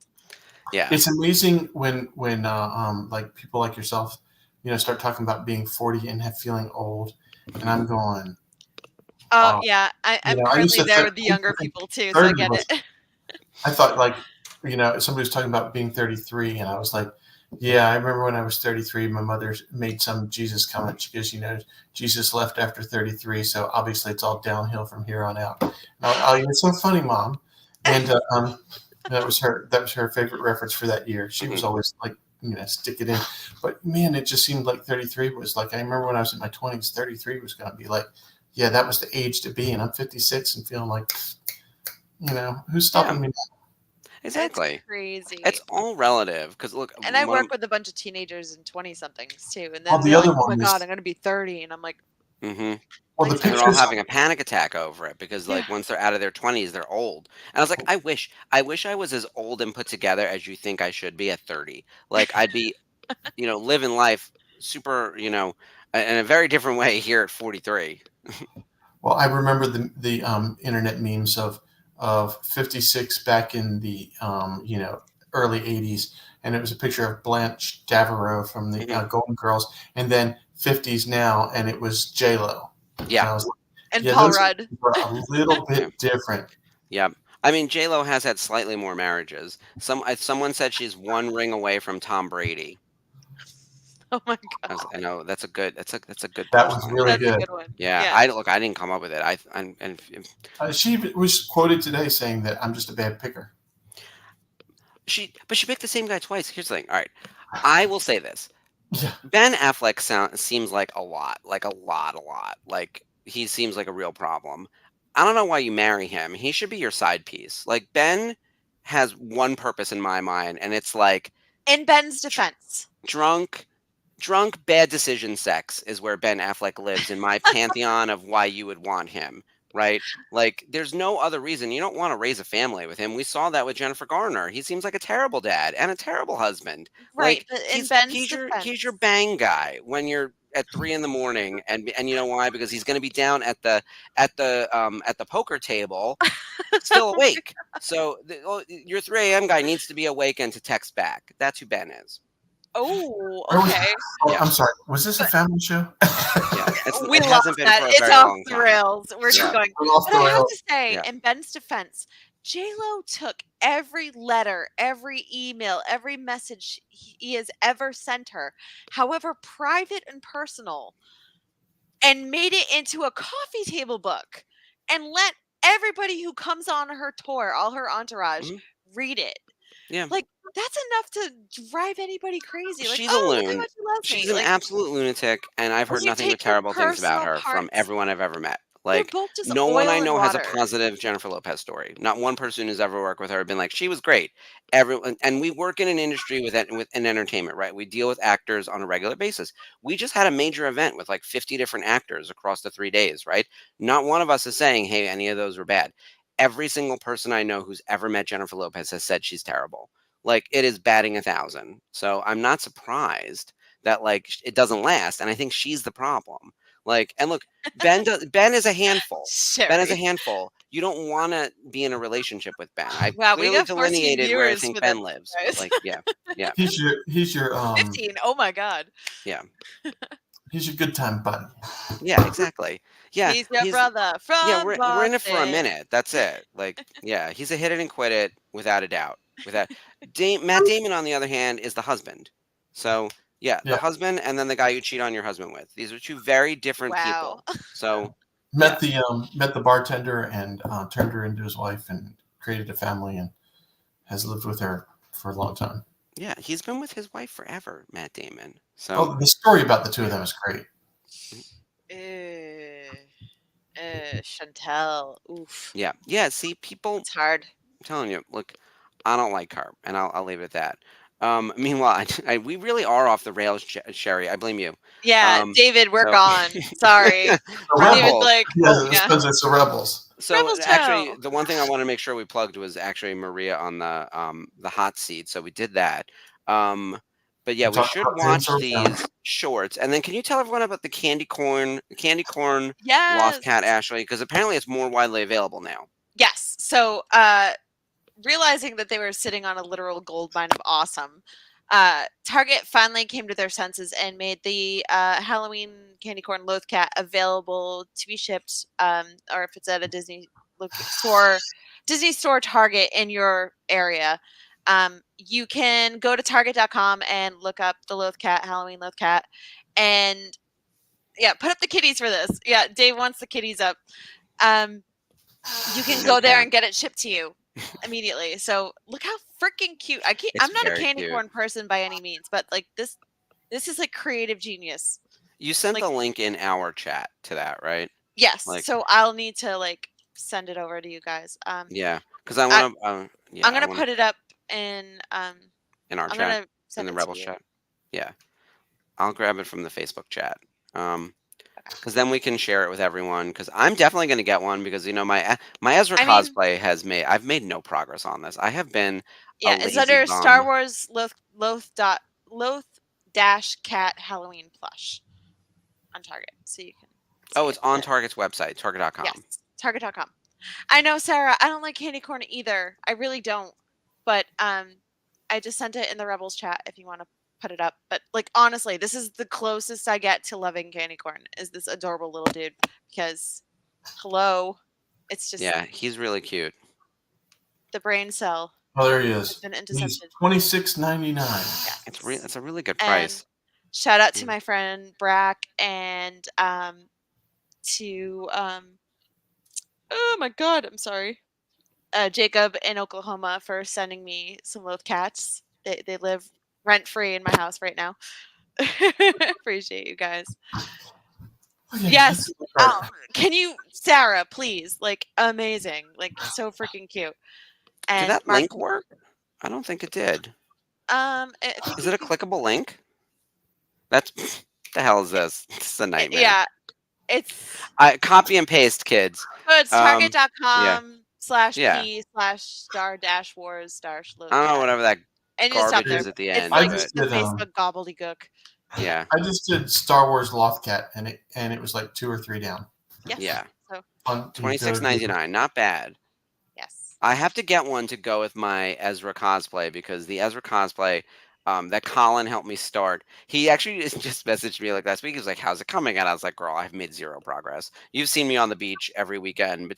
yeah, It's amazing when like people like yourself, start talking about being 40 and feeling old, and I'm going. Oh yeah, I'm I used currently to there think with the younger people too, so I 30 get was- it. I thought somebody was talking about being 33, and I was like, yeah, I remember when I was 33, my mother made some Jesus comment. She goes, Jesus left after 33, so obviously it's all downhill from here on out. And it's so funny, Mom. And that was her favorite reference for that year. She was always like, stick it in. But man, it just seemed like 33 was like, I remember when I was in my 20s, 33 was going to be like, yeah, that was the age to be. And I'm 56 and feeling like, who's stopping me now? exactly. It's crazy. It's all relative because look, And I work with a bunch of teenagers and 20-somethings too, and then Well, the they're other like, "Oh my one is- God, I'm going to be 30," and I'm like, Mhm. Well, the Like, And they're all pictures. having a panic attack over it because, like, once they're out of their 20s, they're old. And I was like, I wish I was as old and put together as you think I should be at 30. Like, I'd be, living life super, in a very different way here at 43. Well, I remember the internet memes of 56 back in the early 80s, and it was a picture of Blanche Devereaux from the Golden Girls, and then 50s now, and it was J-Lo. Yeah. And I was like, and Paul those Rudd. were a little bit different. Yeah. I mean, J-Lo has had slightly more marriages. Someone said she's one ring away from Tom Brady. Oh my God, I know that's a good That was punchline. really that's a good. good one. Yeah, I didn't come up with it. She was quoted today saying that I'm just a bad picker. She picked the same guy twice. Here's the thing. All right, I will say this. Yeah. Ben Affleck seems like a lot. Like he seems like a real problem. I don't know why you marry him. He should be your side piece. Like Ben has one purpose in my mind, and it's like In Ben's defense, drunk, bad decision sex is where Ben Affleck lives in my pantheon of why you would want him. Right? Like, there's no other reason. You don't want to raise a family with him. We saw that with Jennifer Garner. He seems like a terrible dad and a terrible husband. right? Like, But in Ben's defense, he's your bang guy when you're at 3 in the morning, and you know why? Because he's going to be down at the poker table, still awake. So your 3 a.m. guy needs to be awake and to text back. That's who Ben is. Oh, Where was- okay. Oh, I'm sorry. Was this a family show? Yeah, We it lost hasn't been that. for a It's very off long the time. rails. We're just Yeah. going. We're off But the I have rails. to say, Yeah. in Ben's defense, J-Lo took every letter, every email, every message he has ever sent her, however private and personal, and made it into a coffee table book and let everybody who comes on her tour, all her entourage, read it. Yeah. Like, that's enough to drive anybody crazy. Like, She's a oh, look how loon. much he loves She's me. an Like, absolute lunatic, and I've heard you nothing but take your terrible things about personal her from parts- everyone I've ever met. they're Like, both just no one oil I and know has a water. positive Jennifer Lopez story. Not one person who's ever worked with her been like, she was great. Everyone, and we work in an industry within entertainment, right? We deal with actors on a regular basis. We just had a major event with like 50 different actors across the 3 days, right? Not one of us is saying, hey, any of those were bad. Every single person I know who's ever met Jennifer Lopez has said she's terrible. Like, it is batting 1,000. So I'm not surprised that like it doesn't last, and I think she's the problem. Like, and look, Ben is a handful. Ben is a Sherry. handful. You don't want to be in a relationship with Ben. I Wow, we clearly got 14 delineated where I viewers think for Ben that, lives. guys. But like, yeah, He's your 15. Oh my God. yeah, he's your good time buddy. yeah, exactly. Yeah, He's your brother from yeah, we're in it for a Boston. minute. That's it. Like, yeah, he's a hit it and quit it without a doubt. Matt Damon, on the other hand, is the husband. So yeah, the Yeah. husband, and then the guy you cheat on your husband with. These are two very different Wow. people. So Met the bartender and turned her into his wife and created a family and has lived with her for a long time. yeah, he's been with his wife forever, Matt Damon. So Oh, the story about the two of them is great. Chantel. Oof. yeah. See, people. It's hard. I'm telling you, look, I don't like her, and I'll leave it at that. Meanwhile, we really are off the rails, Sherry. I blame you. Yeah, David, we're so- gone. Sorry. The David's Rebels. like, Yeah, yeah. because it's the Rebels. So Rebels actually, show. the one thing I want to make sure we plugged was actually Maria on the hot seat. So we did that. But yeah, we talked should about watch James Earl these shorts. And then can you tell everyone about the candy corn Yes. Lost Cat, Ashlee? Because apparently it's more widely available now. Yes. So realizing that they were sitting on a literal gold mine of awesome, Target finally came to their senses and made the Halloween candy corn Loath Cat available to be shipped, or if it's at a Disney store, Target in your area. You can go to Target.com and look up the Loath Cat, Halloween Loath Cat, and put up the kitties for this. Yeah, Dave wants the kitties up. You can go there and get it shipped to you immediately. So look how freaking cute. I'm not a candy corn person by any means, but like this is like creative genius. You sent the link in our chat to that, right? Yes. So I'll need to like send it over to you guys. Yeah, because I want to. I'm gonna put it up in our chat, in the Rebel chat. Yeah, I'll grab it from the Facebook chat. Because then we can share it with everyone. Because I'm definitely going to get one because my Ezra cosplay I've made no progress on this. I have been it's under bum. Star Wars Loath-Cat Halloween plush on Target, so you can. It's on Target's website, Target.com. Yes, Target.com. I know, Sarah. I don't like candy corn either. I really don't. But I just sent it in the Rebels chat if you want to put it up. But like honestly, this is the closest I get to loving candy corn is this adorable little dude because it's just he's really cute. The brain cell. Oh, there he is. He's $26.99. Yeah, it's a really good price. And shout out to my friend Brack and to oh my god, I'm sorry. Jacob in Oklahoma for sending me some Loath Cats. They live rent-free in my house right now. Appreciate you guys. Okay, yes. Can you, Sarah, please? Like, amazing. Like, so freaking cute. And did that link work? I don't think it did. Is it a clickable link? That's the hell is this? It's a nightmare. Yeah. It's copy and paste, kids. Oh, it's target.com/p/star-wars. I don't know, whatever that garbage is at the end. It's like the Facebook gobbledygook. Yeah. I just did Star Wars Lost Cat and it was like 2 or 3 down. Yes. Yeah. So $26.99, not bad. Yes. I have to get one to go with my Ezra cosplay because the Ezra cosplay that Colin helped me start. He actually just messaged me like last week. He was like, "How's it coming?" And I was like, "Girl, I've made zero progress. You've seen me on the beach every weekend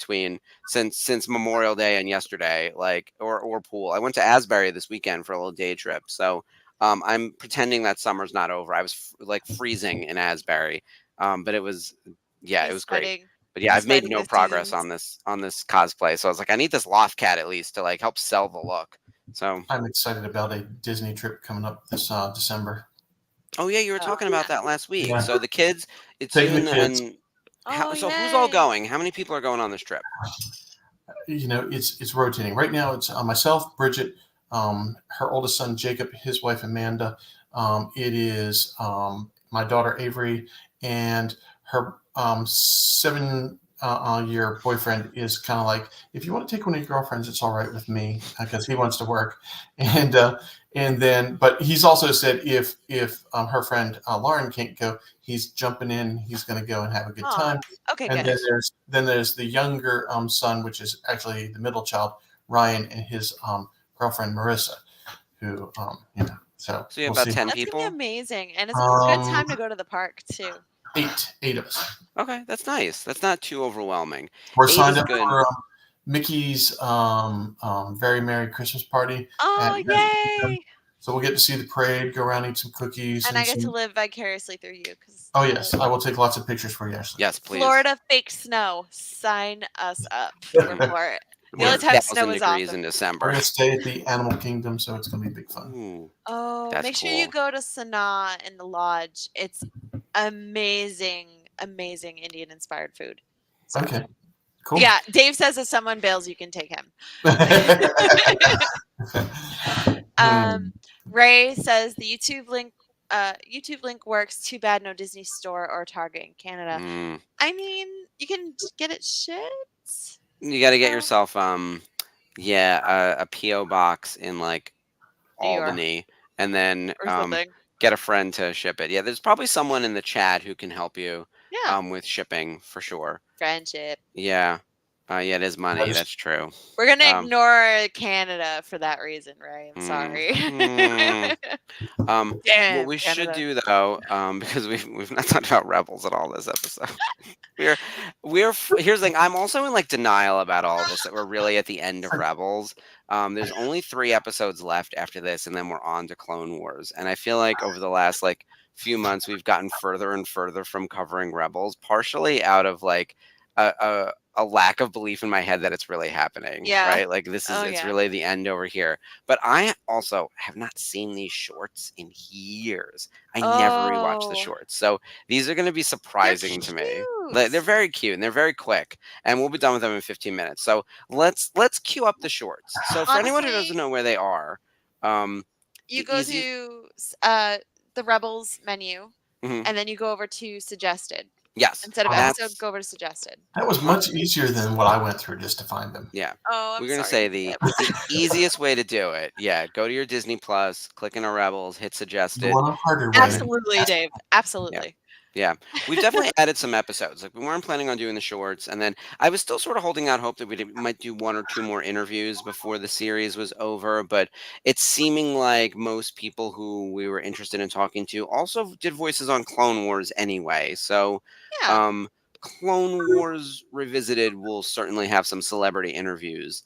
since Memorial Day and yesterday, or pool. I went to Asbury this weekend for a little day trip. So I'm pretending that summer's not over. I was freezing in Asbury, but it was it was great. But yeah, I've made no progress on this cosplay. So I was like, I need this Loth Cat at least to help sell the look. So I'm excited about a Disney trip coming up this December. Oh yeah, you were talking about that last week. Yeah. So the kids, it's Taking the kids. Who's all going? How many people are going on this trip? It's rotating. Right now, it's myself, Bridget, her oldest son Jacob, his wife Amanda. It is my daughter Avery, and her 7-year boyfriend is kind of like, if you want to take one of your girlfriends, it's all right with me because he wants to work. And then, but he's also said if her friend Lauren can't go, he's jumping in. He's going to go and have a good time. Okay, and good. then there's the younger son, which is actually the middle child, Ryan, and his girlfriend Marissa, who So you have about 10 That's people. That's amazing, and it's a good time to go to the park too. 8 of us. Okay, that's nice. That's not too overwhelming. We're signed up for Mickey's Very Merry Christmas Party. Oh, yay! So we'll get to see the parade, go around, eat some cookies. And I get to live vicariously through you. Oh, yes. I will take lots of pictures for you, Ashlee. Yes, please. Florida fake snow. Sign us up for it. The only time snow is degrees awesome. in December. We're going to stay at the Animal Kingdom, so it's going to be big fun. Ooh, make sure you go to Sanaa in the lodge. It's amazing Indian-inspired food. So, okay, cool. Yeah, Dave says if someone bails, you can take him. Ray says the YouTube link works. Too bad no Disney Store or Target in Canada. Mm. I mean, you can get it shipped. You got to get So- yourself a PO box in like New York Albany, and then or something. get a friend to ship it. Yeah, there's probably someone in the chat who can help you Yeah, with shipping for sure. friendship. Yeah. Yeah, it is money. Yes. That's true. We're gonna Um, ignore Canada for that reason, right? I'm mm, sorry. mm. What Damn, we should Canada. do though, because we've not talked about Rebels at all this episode. We're here's the thing. I'm also in like denial about all this that we're really at the end of Rebels. There's only 3 episodes left after this, and then we're on to Clone Wars. And I feel like over the last like few months, we've gotten further and further from covering Rebels, partially out of like a lack of belief in my head that it's really happening. Yeah. Right? Like it's Yeah. really the end over here. But I also have not seen these shorts in years. I never rewatched the Oh. shorts, so these are going to be surprising to me. They're cute. very cute and they're very quick, and we'll be done with them in 15 minutes. So let's queue up the shorts. So for anyone who Honestly, doesn't know where they are, you the go easy- to the Rebels menu, Mhm. and then you go over to suggested. Yes, Instead of that's- episode, go over to suggested. That was much easier than what I went through just to find them. Yeah, Oh, I'm we're gonna sorry, say the Skip. easiest way to do it. Yeah, go to your Disney Plus, click into Rebels, hit The suggested. one harder way. Absolutely, Dave. Absolutely. Yeah, we've definitely added some episodes. Like we weren't planning on doing the shorts, and then I was still sort of holding out hope that we might do 1 or 2 more interviews before the series was over. But it's seeming like most people who we were interested in talking to also did voices on Clone Wars anyway. So, Yeah. Clone Wars Revisited will certainly have some celebrity interviews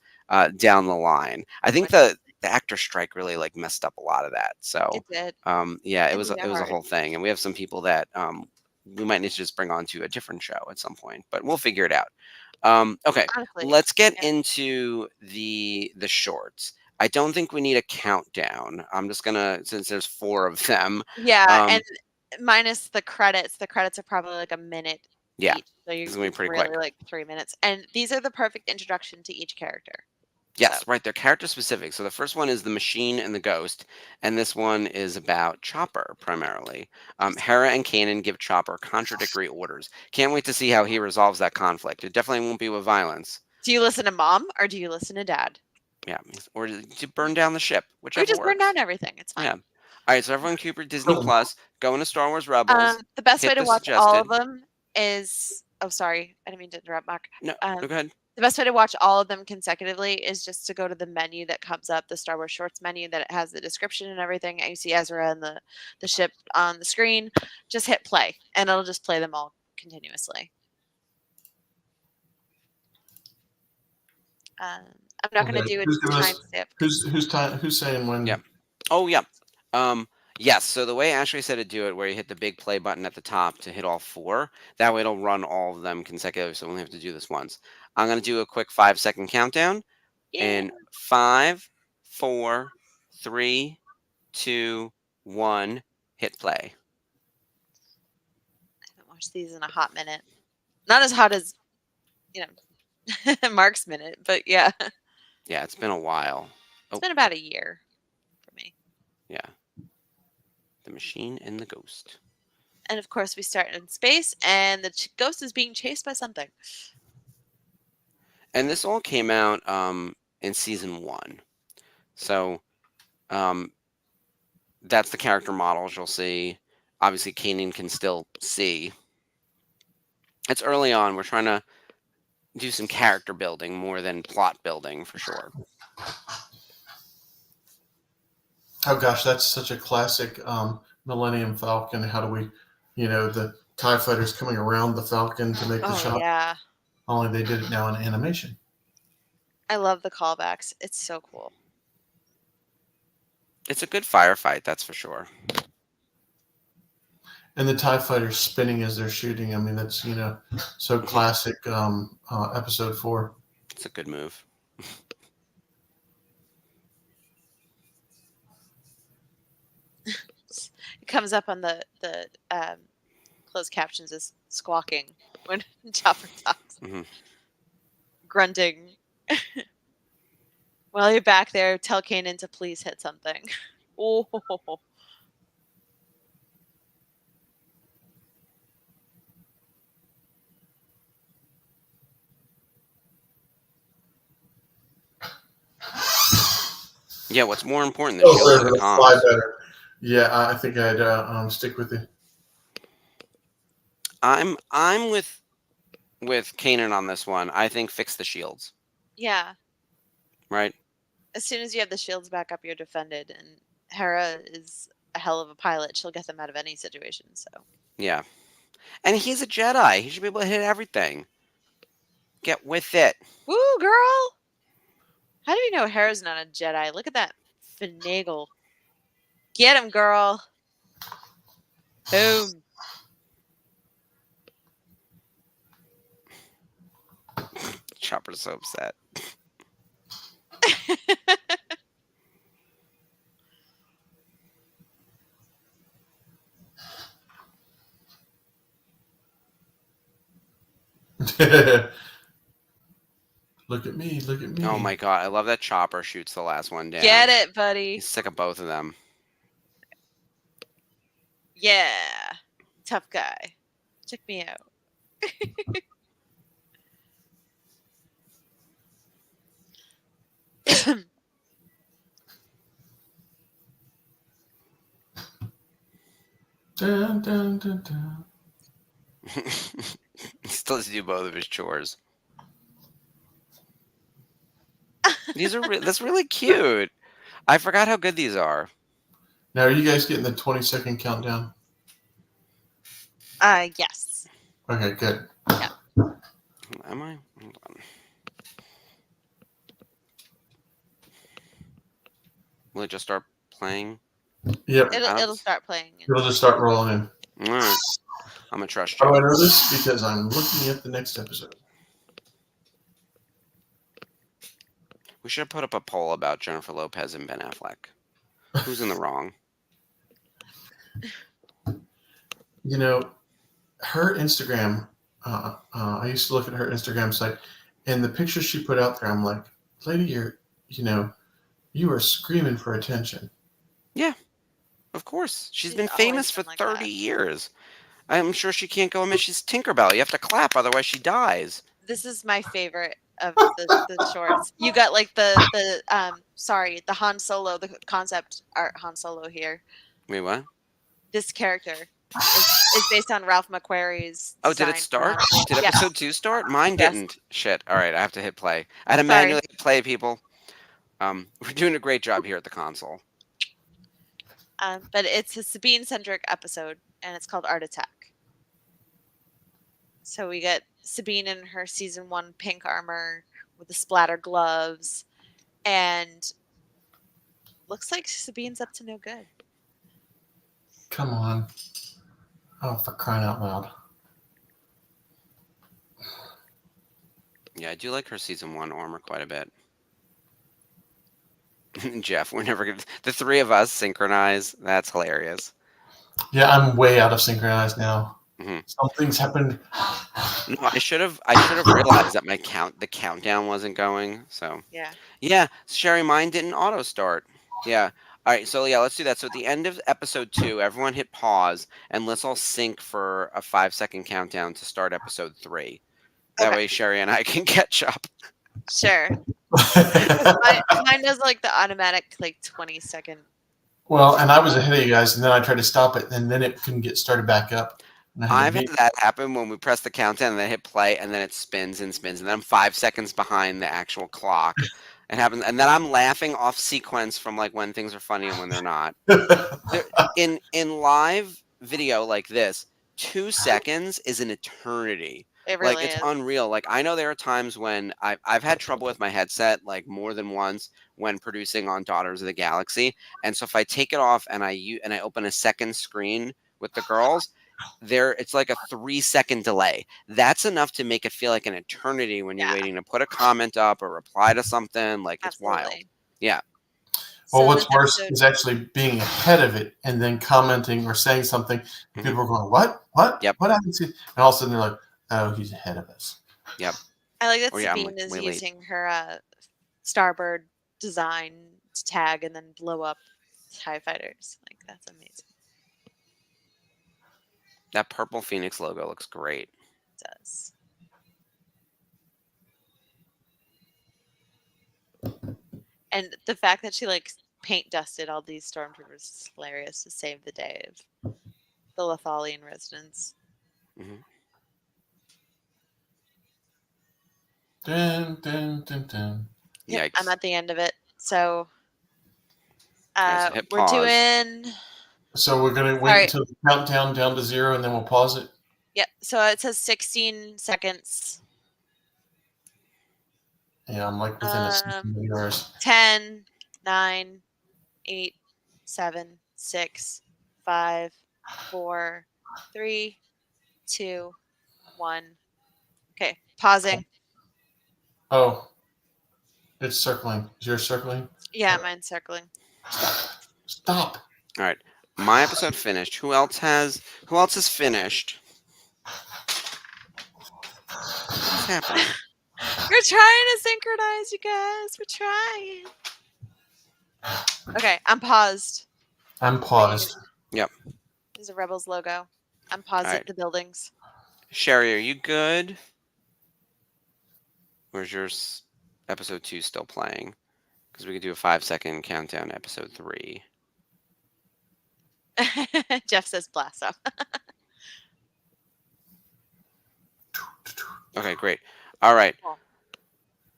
down the line. I think the actor strike really like messed up a lot of that. So, It did. yeah, it It was made it it was a hard. whole thing, and we have some people that we might need to just bring on to a different show at some point, but we'll figure it out. Okay, Honestly. let's get yeah. into the shorts. I don't think we need a countdown. I'm just gonna, since there's 4 of them. Yeah, and minus the credits. The credits are probably like a minute. Yeah, each, so it's gonna be pretty really quick. like 3 minutes. And these are the perfect introduction to each character. Yes, So. right. They're character specific. So the first one is the machine and the ghost, and this one is about Chopper primarily. Hera and Kanan give Chopper contradictory orders. Can't wait to see how he resolves that conflict. It definitely won't be with violence. Do you listen to mom or do you listen to dad? Yeah, or to burn down the ship, whichever Or just burn works. down everything. It's fine. Yeah. All right, so everyone keep your Disney Plus, go into Star Wars Rebels. The best hit way to the watch all of suggested. them is sorry, I didn't mean to interrupt, Mark. No, go ahead. The best way to watch all of them consecutively is just to go to the menu that comes up, the Star Wars Shorts menu that it has the description and everything, and you see Ezra and the ship on the screen. Just hit play, and it'll just play them all continuously. I'm not going to do a Who's giving us- timestamp. Who's saying when? Yeah. Oh, yeah. Yes, so the way Ashlee said to do it, where you hit the big play button at the top to hit all 4, that way it'll run all of them consecutively, so we only have to do this once. I'm going to do a quick 5-second countdown. Yeah. In 5, 4, 3, 2, 1, hit play. I haven't watched these in a hot minute. Not as hot as, Mark's minute, but yeah. Yeah, it's been a while. It's been about a year for me. Yeah. The machine and the ghost. And of course, we start in space, and the ghost is being chased by something. And this all came out in season 1. So that's the character models you'll see. Obviously, Kanan can still see. It's early on. We're trying to do some character building more than plot building for sure. Oh gosh, that's such a classic Millennium Falcon. How do we, the TIE fighters coming around the Falcon to make the shot. Yeah. Only they did it now in animation. I love the callbacks. It's so cool. It's a good firefight, that's for sure. And the TIE fighters spinning as they're shooting. I mean, that's, so classic episode 4. It's a good move. It comes up on the closed captions as squawking when Chopper talks. Mhm. Grunting. While you're back there, tell Kanan to please hit something. Oh. Yeah, what's more important, the shields or the fly comms? better. Yeah, I think I'd stick with it. I'm with Kanan on this one. I think fix the shields. Yeah. Right? As soon as you have the shields back up, you're defended, and Hera is a hell of a pilot. She'll get them out of any situation. So Yeah. And he's a Jedi. He should be able to hit everything. Get with it. woo, girl! How do you know Hera's not a Jedi? Look at that finagle. Get him, girl. Boom. Chopper's so upset. Look at me, look at me. Oh my god, I love that Chopper shoots the last one down. Get it, buddy. He's sick of both of them. Yeah. Tough guy. Check me out. Dun, dun, dun, dun. He still has to do both of his chores. These are that's really cute. I forgot how good these are. Now, are you guys getting the 20-second countdown? Yes. Okay, good. Am I? Hold on. Will it just start playing? Yep. It'll start playing. It'll just start rolling in. All right. I'm gonna trust How you. do I know this? Because I'm looking at the next episode. We should have put up a poll about Jennifer Lopez and Ben Affleck. Who's in the wrong? You know, her Instagram, I used to look at her Instagram site, and the pictures she put out there, I'm like, lady, you are screaming for attention. Yeah, of course. She's been always famous for been like 30 that. years. I'm sure she can't go amiss. She's Tinkerbell. You have to clap, otherwise she dies. This is my favorite of the shorts. You got like the Han Solo, the concept art Han Solo here. Wait, what? This character is based on Ralph McQuarrie's. Oh, did it design start? from Did yeah. episode 2 start? Mine Yes. didn't. Shit. All right, I have to hit play. I had to Sorry. manually hit play, people. We're doing a great job here at the console. But it's a Sabine-centric episode, and it's called Art Attack. So we get Sabine in her season 1 pink armor with the splatter gloves, and looks like Sabine's up to no good. Come on. Oh, for crying out loud. Yeah, I do like her season 1 armor quite a bit. Jeff, we're never gonna. The three of us synchronize. That's hilarious. Yeah, I'm way out of synchronized now. Mm-hmm. Something's happened. No, I should have realized that the countdown wasn't going. So yeah, Sherry, mine didn't auto start. Yeah. All right, so yeah, let's do that. So at the end of episode 2, everyone hit pause and let's all sync for a 5-second countdown to start episode 3. That way Sherry and I can catch up. Sure. Mine does like the automatic 20-second. Well, and I was ahead of you guys, and then I tried to stop it, and then it couldn't get started back up. I've had that happen when we press the countdown and then hit play, and then it spins and spins, and then I'm 5 seconds behind the actual clock. It happens, and then I'm laughing off sequence from like when things are funny and when they're not. In live video like this, 2 seconds is an eternity. It really it's is. unreal. Like, I know there are times when I've had trouble with my headset, like more than once when producing on Daughters of the Galaxy. And so if I take it off and I open a second screen with the girls, it's like a 3-second delay. That's enough to make it feel like an eternity when you're waiting to put a comment up or reply to something. Like, Absolutely. It's wild. Yeah. Well, what's worse is actually being ahead of it and then commenting or saying something. Mm-hmm. People are going, what? Yep. What happened to you? And all of a sudden they're like, oh, he's ahead of us. Yep. I like that Sabine is using her Starbird design to tag and then blow up TIE fighters. Like, that's amazing. That purple Phoenix logo looks great. It does. And the fact that she like paint dusted all these stormtroopers is hilarious to save the day of the Lothalian residents. Mm-hmm. Dun, dun, dun, dun. Yep, Yikes. I'm at the end of it. So Alright, so hit we're pause. doing. So we're going to wait until the countdown down to 0 and then we'll pause it? Yep, so it says 16 seconds. Yeah, I'm like within a second of yours. 10, 9, 8, 7, 6, 5, 4, 3, 2, 1. Okay, pausing. Oh, it's circling. Is yours circling? Yeah, mine's circling. Stop. All right, my episode finished. Who else has finished? What's happening? We're trying to synchronize, you guys. We're trying. Okay, I'm paused. I'm paused. Yep. There's a Rebels logo. I'm paused All at right. the buildings. Sherry, are you good? Where's your episode 2 still playing? Because we could do a 5-second countdown to episode 3. Jeff says blast off. Okay, great. All right. Cool.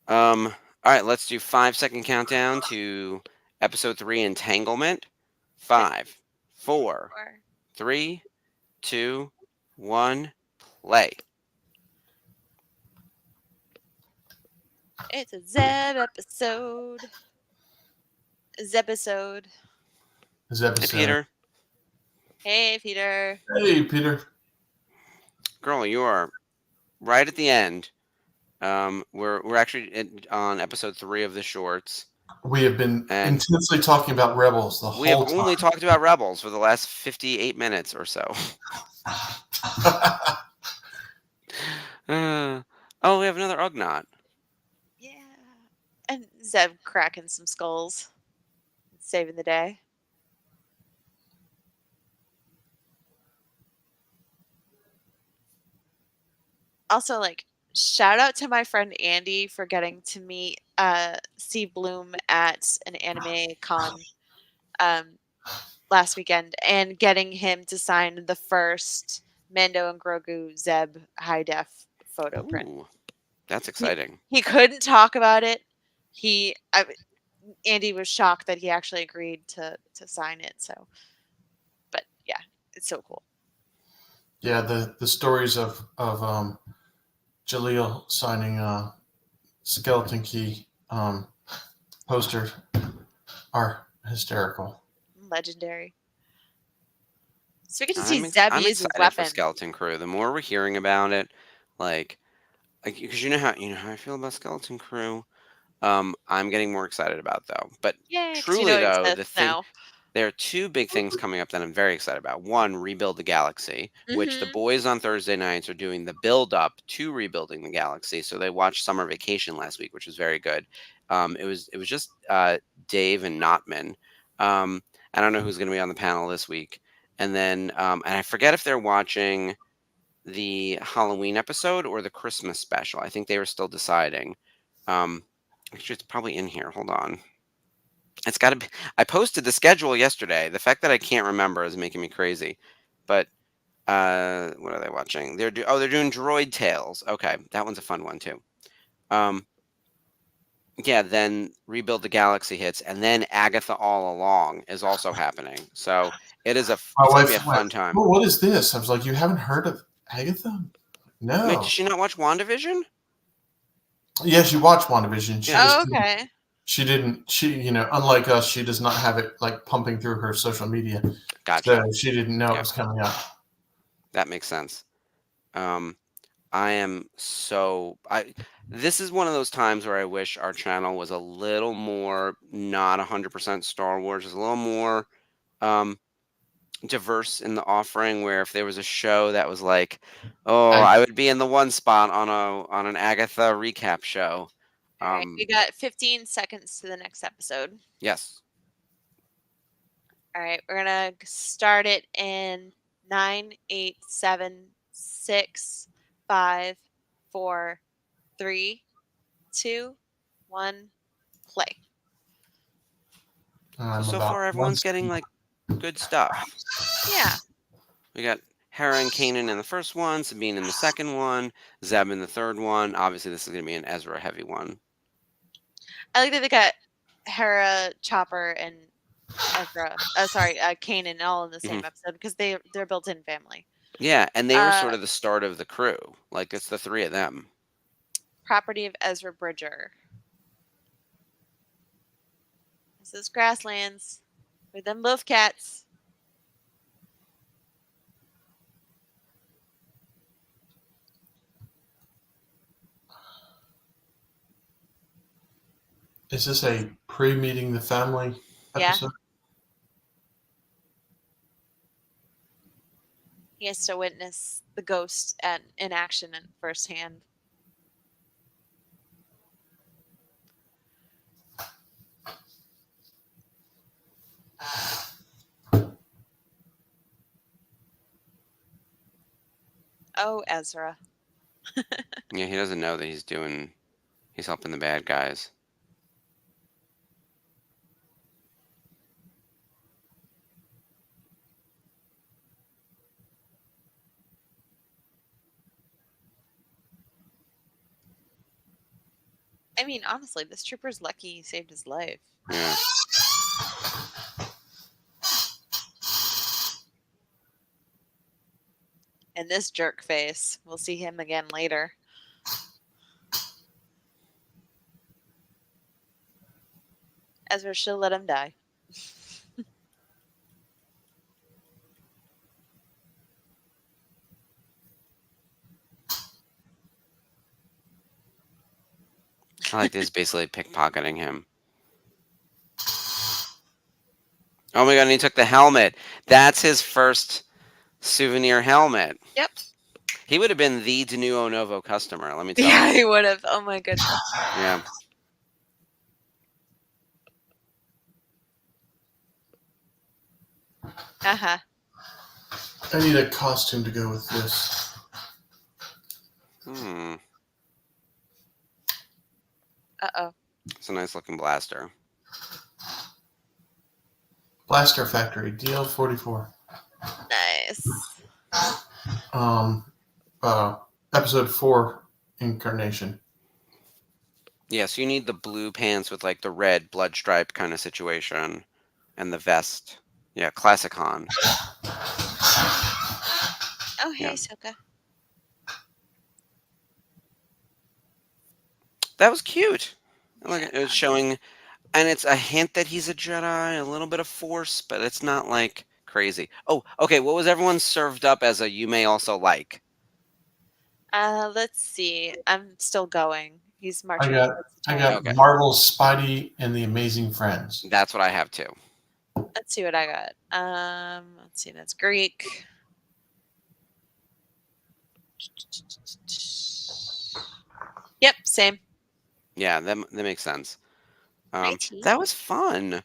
All right, let's do 5-second countdown to episode 3 entanglement. 5, 4, 3, 2, 1, play. It's a Zeb episode. Zebisode. Hey, Peter. Hey, Peter. Hey, Peter. Girl, you are right at the end. We're actually on episode 3 of the shorts. We have been intensely talking about Rebels the whole time. We have only talked about Rebels for the last 58 minutes or so. Oh, we have another Ugnaught. Yeah. And Zeb cracking some skulls. Saving the day. Also, like, shout out to my friend Andy for getting to meet Steve Bloom at an anime con last weekend and getting him to sign the first Mando and Grogu Zeb high def photo print. Ooh, that's exciting. He couldn't talk about it. Andy was shocked that he actually agreed to sign it. So, but yeah, it's so cool. Yeah, the stories of Jaleel signing Skeleton Key poster are hysterical. Legendary. So we get to see Zeb use his excited weapon. For Skeleton Crew. The more we're hearing about it, like because you know how I feel about Skeleton Crew. I'm getting more excited about though. But truly though, there are 2 big things coming up that I'm very excited about. One, Rebuild the Galaxy, which the boys on Thursday nights are doing the build up to rebuilding the galaxy. So they watched Summer Vacation last week, which was very good. It was just Dave and Notman. I don't know who's going to be on the panel this week. And then and I forget if they're watching the Halloween episode or the Christmas special. I think they were still deciding. Actually, it's probably in here. Hold on. It's got to be. I posted the schedule yesterday. The fact that I can't remember is making me crazy. But what are they watching? They're doing Droid Tales. Okay, that one's a fun one too. Yeah, then Rebuild the Galaxy hits, and then Agatha All Along is also happening. So it's gonna be a fun time. Oh, what is this? I was like, you haven't heard of Agatha? No. Wait, did she not watch WandaVision? Yeah, she watched WandaVision. Okay. She didn't. She, unlike us, she does not have it like pumping through her social media. Gotcha. So she didn't know it was coming up. That makes sense. This is one of those times where I wish our channel was a little more not 100% Star Wars, just a little more diverse in the offering. Where if there was a show that was like, I would be in the one spot on an Agatha recap show. All right, we got 15 seconds to the next episode. Yes. All right, we're gonna start it in 9, 8, 7, 6, 5, 4, 3, 2, 1, play. So far, everyone's getting like good stuff. Yeah. We got Hera and Kanan in the first one, Sabine in the second one, Zeb in the third one. Obviously, this is going to be an Ezra heavy one. I like that they got Hera, Chopper, and Ezra. Kanan all in the same episode because they're built-in family. Yeah, and they were sort of the start of the crew. Like it's the three of them. Property of Ezra Bridger. This is Grasslands. With them both cats. Is this a pre-meeting the family episode? Yeah. He has to witness the ghost in action and firsthand. Oh, Ezra. Yeah, he doesn't know that he's helping the bad guys. I mean, honestly, this trooper's lucky he saved his life. Yeah. And this jerk face. We'll see him again later. Ezra should let him die. I like this basically pickpocketing him. Oh my god, and he took the helmet. That's his first souvenir helmet. Yep. He would have been the Denuo Novo customer, let me tell you. Yeah, he would have. Oh my goodness. Yeah. Uh-huh. I need a costume to go with this. Uh-oh. It's a nice looking blaster. Blaster Factory, DL44. Nice. Episode 4 incarnation. Yeah, so you need the blue pants with like the red blood stripe kind of situation. And the vest. Yeah, classic Han. Oh, hey, Yeah. Ahsoka. That was cute. Like it was showing, and it's a hint that he's a Jedi, a little bit of Force, but it's not like crazy. Oh, okay. What was everyone served up as a you may also like? Let's see. I'm still going. He's marching. I got Okay. Marvel's Spidey and the Amazing Friends. That's what I have too. Let's see what I got. Let's see. That's Greek. Yep, same. Yeah, that makes sense. IT. That was fun.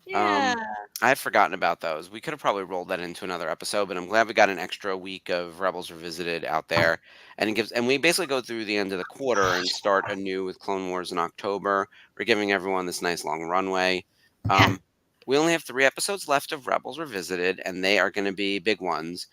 Yeah. I had forgotten about those. We could have probably rolled that into another episode, but I'm glad we got an extra week of Rebels Revisited out there. And we basically go through the end of the quarter and start anew with Clone Wars in October. We're giving everyone this nice long runway. We only have 3 episodes left of Rebels Revisited, and they are going to be big ones.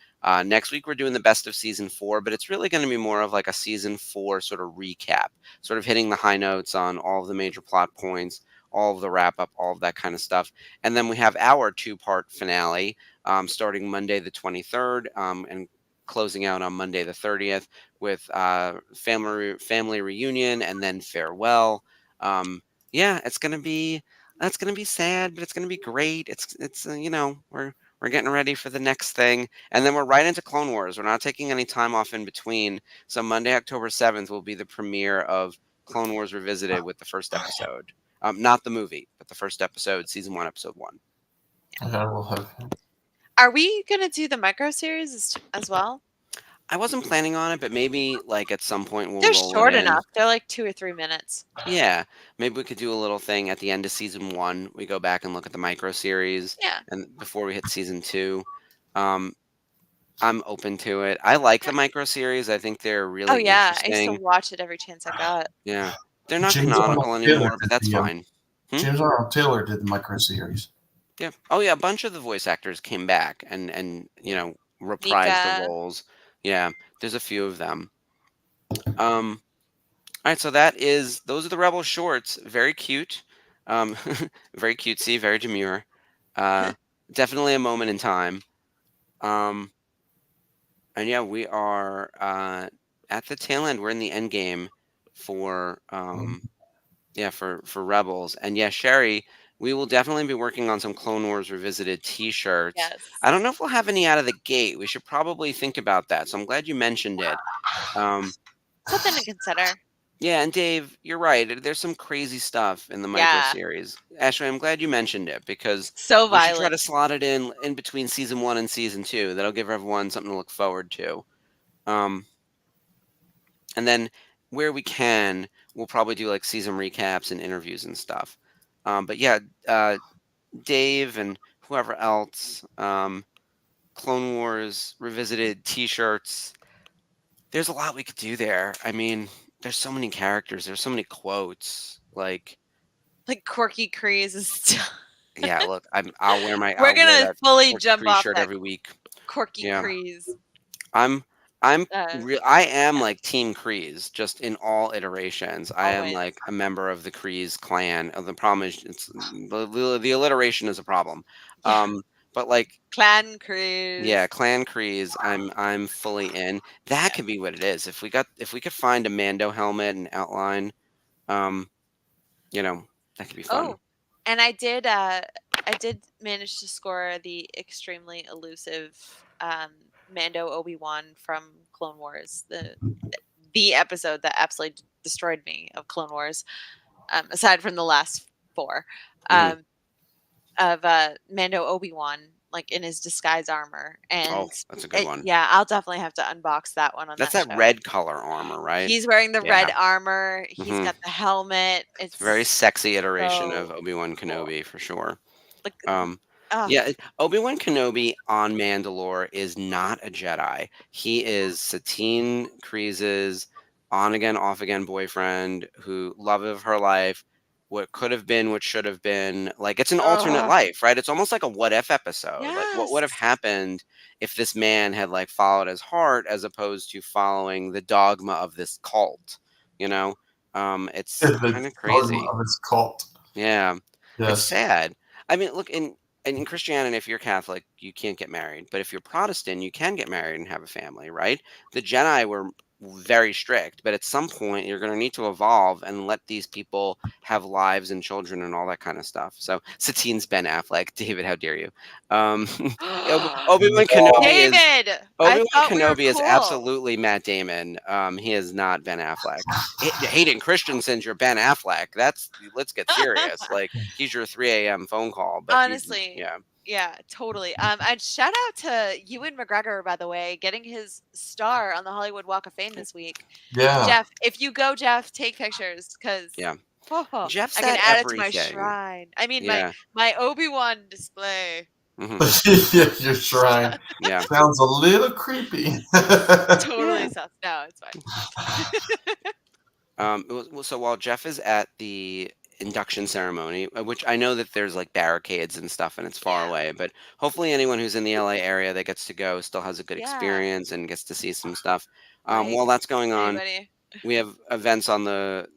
Next week, we're doing the best of season 4, but it's really going to be more of like a season 4 sort of recap, sort of hitting the high notes on all of the major plot points, all of the wrap up, all of that kind of stuff. And then we have our 2-part finale starting Monday the 23rd and closing out on Monday the 30th with family reunion and then farewell. That's going to be sad, but it's going to be great. It's we're getting ready for the next thing, and then we're right into Clone Wars. We're not taking any time off in between. So Monday, October 7th will be the premiere of Clone Wars Revisited with the first episode. Not the movie, but the first episode, season 1, episode 1. I will have. Are we gonna do the micro series as well? I wasn't planning on it, but maybe like at some point we'll They're roll it short in. enough. They're like 2 or 3 minutes. Yeah, maybe we could do a little thing at the end of season 1. We go back and look at the micro series, Yeah. and before we hit season 2, um, I'm open to it. I like the Yeah. micro series. I think they're Oh, really yeah. I used to interesting. watch it every chance I got. Yeah, they're not James Arnold canonical Taylor anymore, but did that's fine. James Arnold Taylor did the micro series. Yeah. Oh yeah, a bunch of the voice actors came back and reprised the Mika. roles. Yeah, there's a few of them. All right, so those are the Rebel shorts. Very cute, um, very cutesy, very demure. Uh, Definitely a moment in time. Um, and yeah, we are at the tail end. We're in the end game for for Rebels. And yeah, Sherry, we will definitely be working on some Clone Wars Revisited T-shirts. I Yes. don't know if we'll have any out of the gate. We should probably think about that. So I'm glad you mentioned it. Um, Something to consider. yeah, and Dave, you're right. There's some crazy stuff in the micro Yeah. series. Ashley, I'm glad you mentioned it because So we should try to violent. slot it in between season 1 and season 2. That'll give everyone something to look forward to. Um, and then where we can, we'll probably do like season recaps and interviews and stuff. But yeah, Dave and whoever else, Clone Wars Revisited T-shirts. There's a lot we could do there. I mean, there's so many characters. There's so many quotes. Like, Corky Kreese is still. yeah, look, I'll We're wear gonna that fully Corky jump Kree off shirt that every week. Corky Yeah, Kreese. I'm I'm Uh, I am yeah, like Team Kreese, just in all iterations. I am always. like a member of the Kreese clan. The problem is the alliteration is a problem. Yeah. But like, Clan yeah, Kreese. Clan Kreese, I'm fully in. That Yeah. could be what it is. If we could find a Mando helmet and outline, um, you know, that could be fun. Oh, and I did manage to score the extremely elusive Mando Obi-Wan from Clone Wars, the episode that absolutely destroyed me of Clone Wars, aside from the last 4, Hmm. um, of Mando Obi-Wan like in his disguise armor, Oh, and that's a good one. yeah, I'll definitely have to unbox that one on That's that that show. red color armor, right? He's wearing the Yeah. red armor. He's Hmm. got the helmet. It's a very It's sexy iteration of so Obi-Wan cool. Kenobi for sure. Like, Um, oh, yeah, Obi-Wan Kenobi on Mandalore is not a Jedi. He is Satine Kryze's on again, off again boyfriend who love of her life, what could have been, what should have been. Like it's an alternate ugh, life, right? It's almost like a what if episode. Like what would have yes. happened if this man had like followed his heart as opposed to following the dogma of this cult, you know? It's The kind of dogma crazy. of its cult. Yeah. It's Yes. sad. I mean, look, in Christianity, if you're Catholic, you can't get married. But if you're Protestant, you can get married and have a family, right? The Jedi were very strict, but at some point you're going to need to evolve and let these people have lives and children and all that kind of stuff. So Satine's Ben Affleck. David, how dare you? Um, Obi-Wan Kenobi is David, I Obi-Wan thought we were Kenobi is cool. absolutely Matt Damon. He is not Ben Affleck. Hayden Christensen's your Ben Affleck. Let's get serious. Like he's your 3 a.m. phone call. But Honestly, yeah, yeah, totally. And shout out to Ewan McGregor, by the way, getting his star on the Hollywood Walk of Fame this week. Yeah. Jeff, if you go, Jeff, take pictures because yeah. I Jeff's can at add it to my everything. shrine. I mean, Yeah. my Obi-Wan display. Hmm. Yeah, your shrine Yeah. sounds a little creepy. Totally Yeah. sus. No, it's fine. So while Jeff is at the induction ceremony, which I know that there's like barricades and stuff and it's far Yeah. away, but hopefully anyone who's in the LA area that gets to go still has a good Yeah. experience and gets to see some stuff. Right. While that's going on, Anybody? we have events on the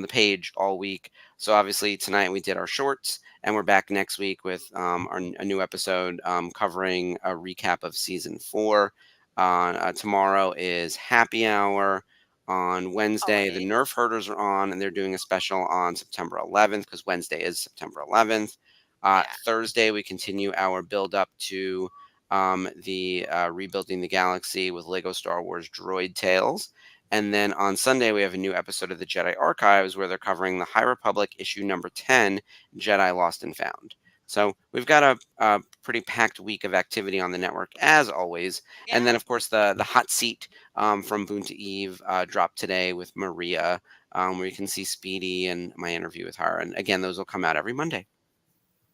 page all week. So obviously tonight we did our shorts, and we're back next week with a new episode covering a recap of season 4. Tomorrow is happy hour. On Wednesday, the Always. Nerf Herders are on, and they're doing a special on September 11th because Wednesday is September 11th. Yeah. Thursday, we continue our build up to the Rebuilding the Galaxy with Lego Star Wars Droid Tales. And then on Sunday, we have a new episode of the Jedi Archives where they're covering the High Republic issue number 10, Jedi Lost and Found. So we've got a pretty packed week of activity on the network, as always. And then, of course, the hot seat from Boone to Eve dropped today with Maria, where you can see Speedy and my interview with her. And again, those will come out every Monday.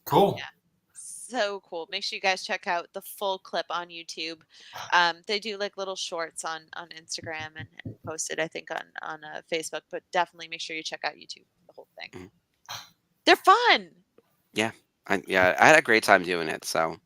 Cool. Yeah. So cool. Make sure you guys check out the full clip on YouTube. They do like little shorts on Instagram and post it, I think, on Facebook, but definitely make sure you check out YouTube, the whole thing. Mhm. They're fun. Yeah. I had a great time doing it. So,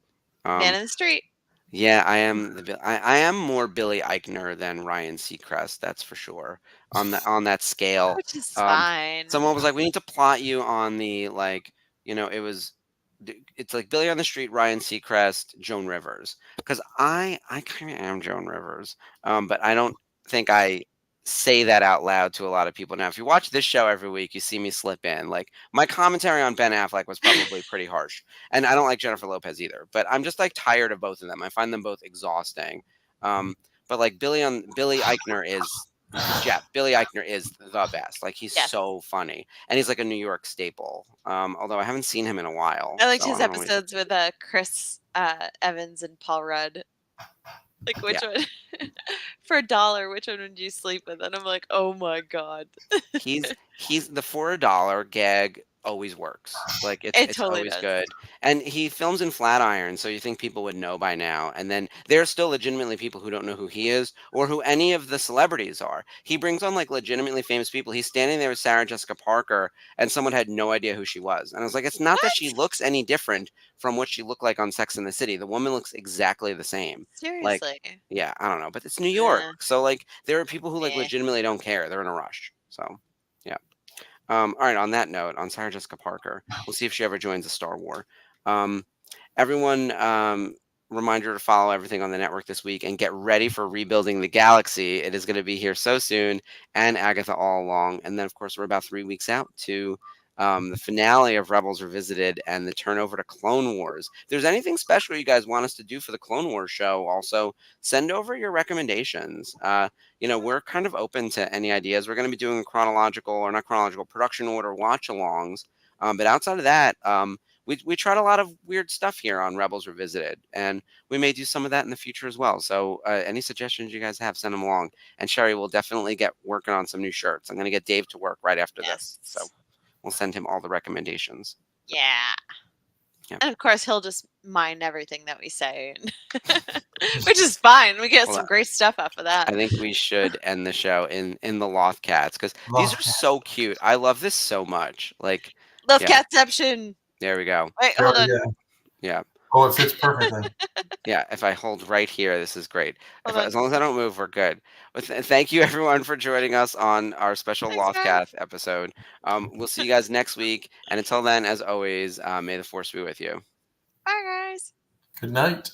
Man in the street. yeah, I am I am more Billy Eichner than Ryan Seacrest, that's for sure. On that scale. Which is Um, fine. someone was like, "We need to plot you on the like, it's like Billy on the Street, Ryan Seacrest, Joan Rivers." Because I kind of am Joan Rivers, but I don't think I say that out loud to a lot of people. Now, if you watch this show every week, you see me slip in. Like my commentary on Ben Affleck was probably pretty harsh, and I don't like Jennifer Lopez either. But I'm just like tired of both of them. I find them both exhausting. But like Billy Eichner is. Because Billy Eichner is the best. Like he's Yes. so funny, and he's like a New York staple. Although I haven't seen him in a while. I liked so his I don't know what he's up episodes with Chris Evans and Paul Rudd. Like which one for $1, which one would you sleep with? And I'm like, oh my god. He's the for $1 gag always works. Like It it's totally always does. good. And he films in Flatiron, so you think people would know by now. And then there are still legitimately people who don't know who he is or who any of the celebrities are. He brings on like legitimately famous people. He's standing there with Sarah Jessica Parker, and someone had no idea who she was. And I was like, it's not that she looks any different from what she looked like on Sex and the City. The woman looks exactly the same. Like, Seriously. yeah, I don't know, but it's New York, so like there are people who like Yeah. legitimately don't care. They're in a rush. So, yeah. All right. On that note, on Sarah Jessica Parker, we'll see if she ever joins a Star War. Everyone, reminder to follow everything on the network this week and get ready for Rebuilding the Galaxy. It is going to be here so soon, and Agatha all along. And then, of course, we're about 3 weeks out to the finale of Rebels Revisited and the turnover to Clone Wars. If there's anything special you guys want us to do for the Clone Wars show, also send over your recommendations. We're kind of open to any ideas. We're going to be doing chronological or not chronological production order watch-alongs. But outside of that, we tried a lot of weird stuff here on Rebels Revisited, and we may do some of that in the future as well. So any suggestions you guys have, send them along. And Sherry will definitely get working on some new shirts. I'm going to get Dave to work right after this. So we'll send him all the recommendations. Yeah. Yeah. And of course, he'll just mind everything that we say, which is fine. We get Well, some great stuff off of that. I think we should end the show in the Loth Cats because these are so cute. I love this so much. Like Love yeah. Catception. There we go. Wait, hold on. Yeah. Oh, it fits perfectly. Yeah, if I hold right here, this is great. Hold As long as I don't move, we're good. But thank you everyone for joining us on our special Thanks, guys. Lothcath episode. We'll see you guys next week, and until then, as always, may the force be with you. Bye, guys. Good night.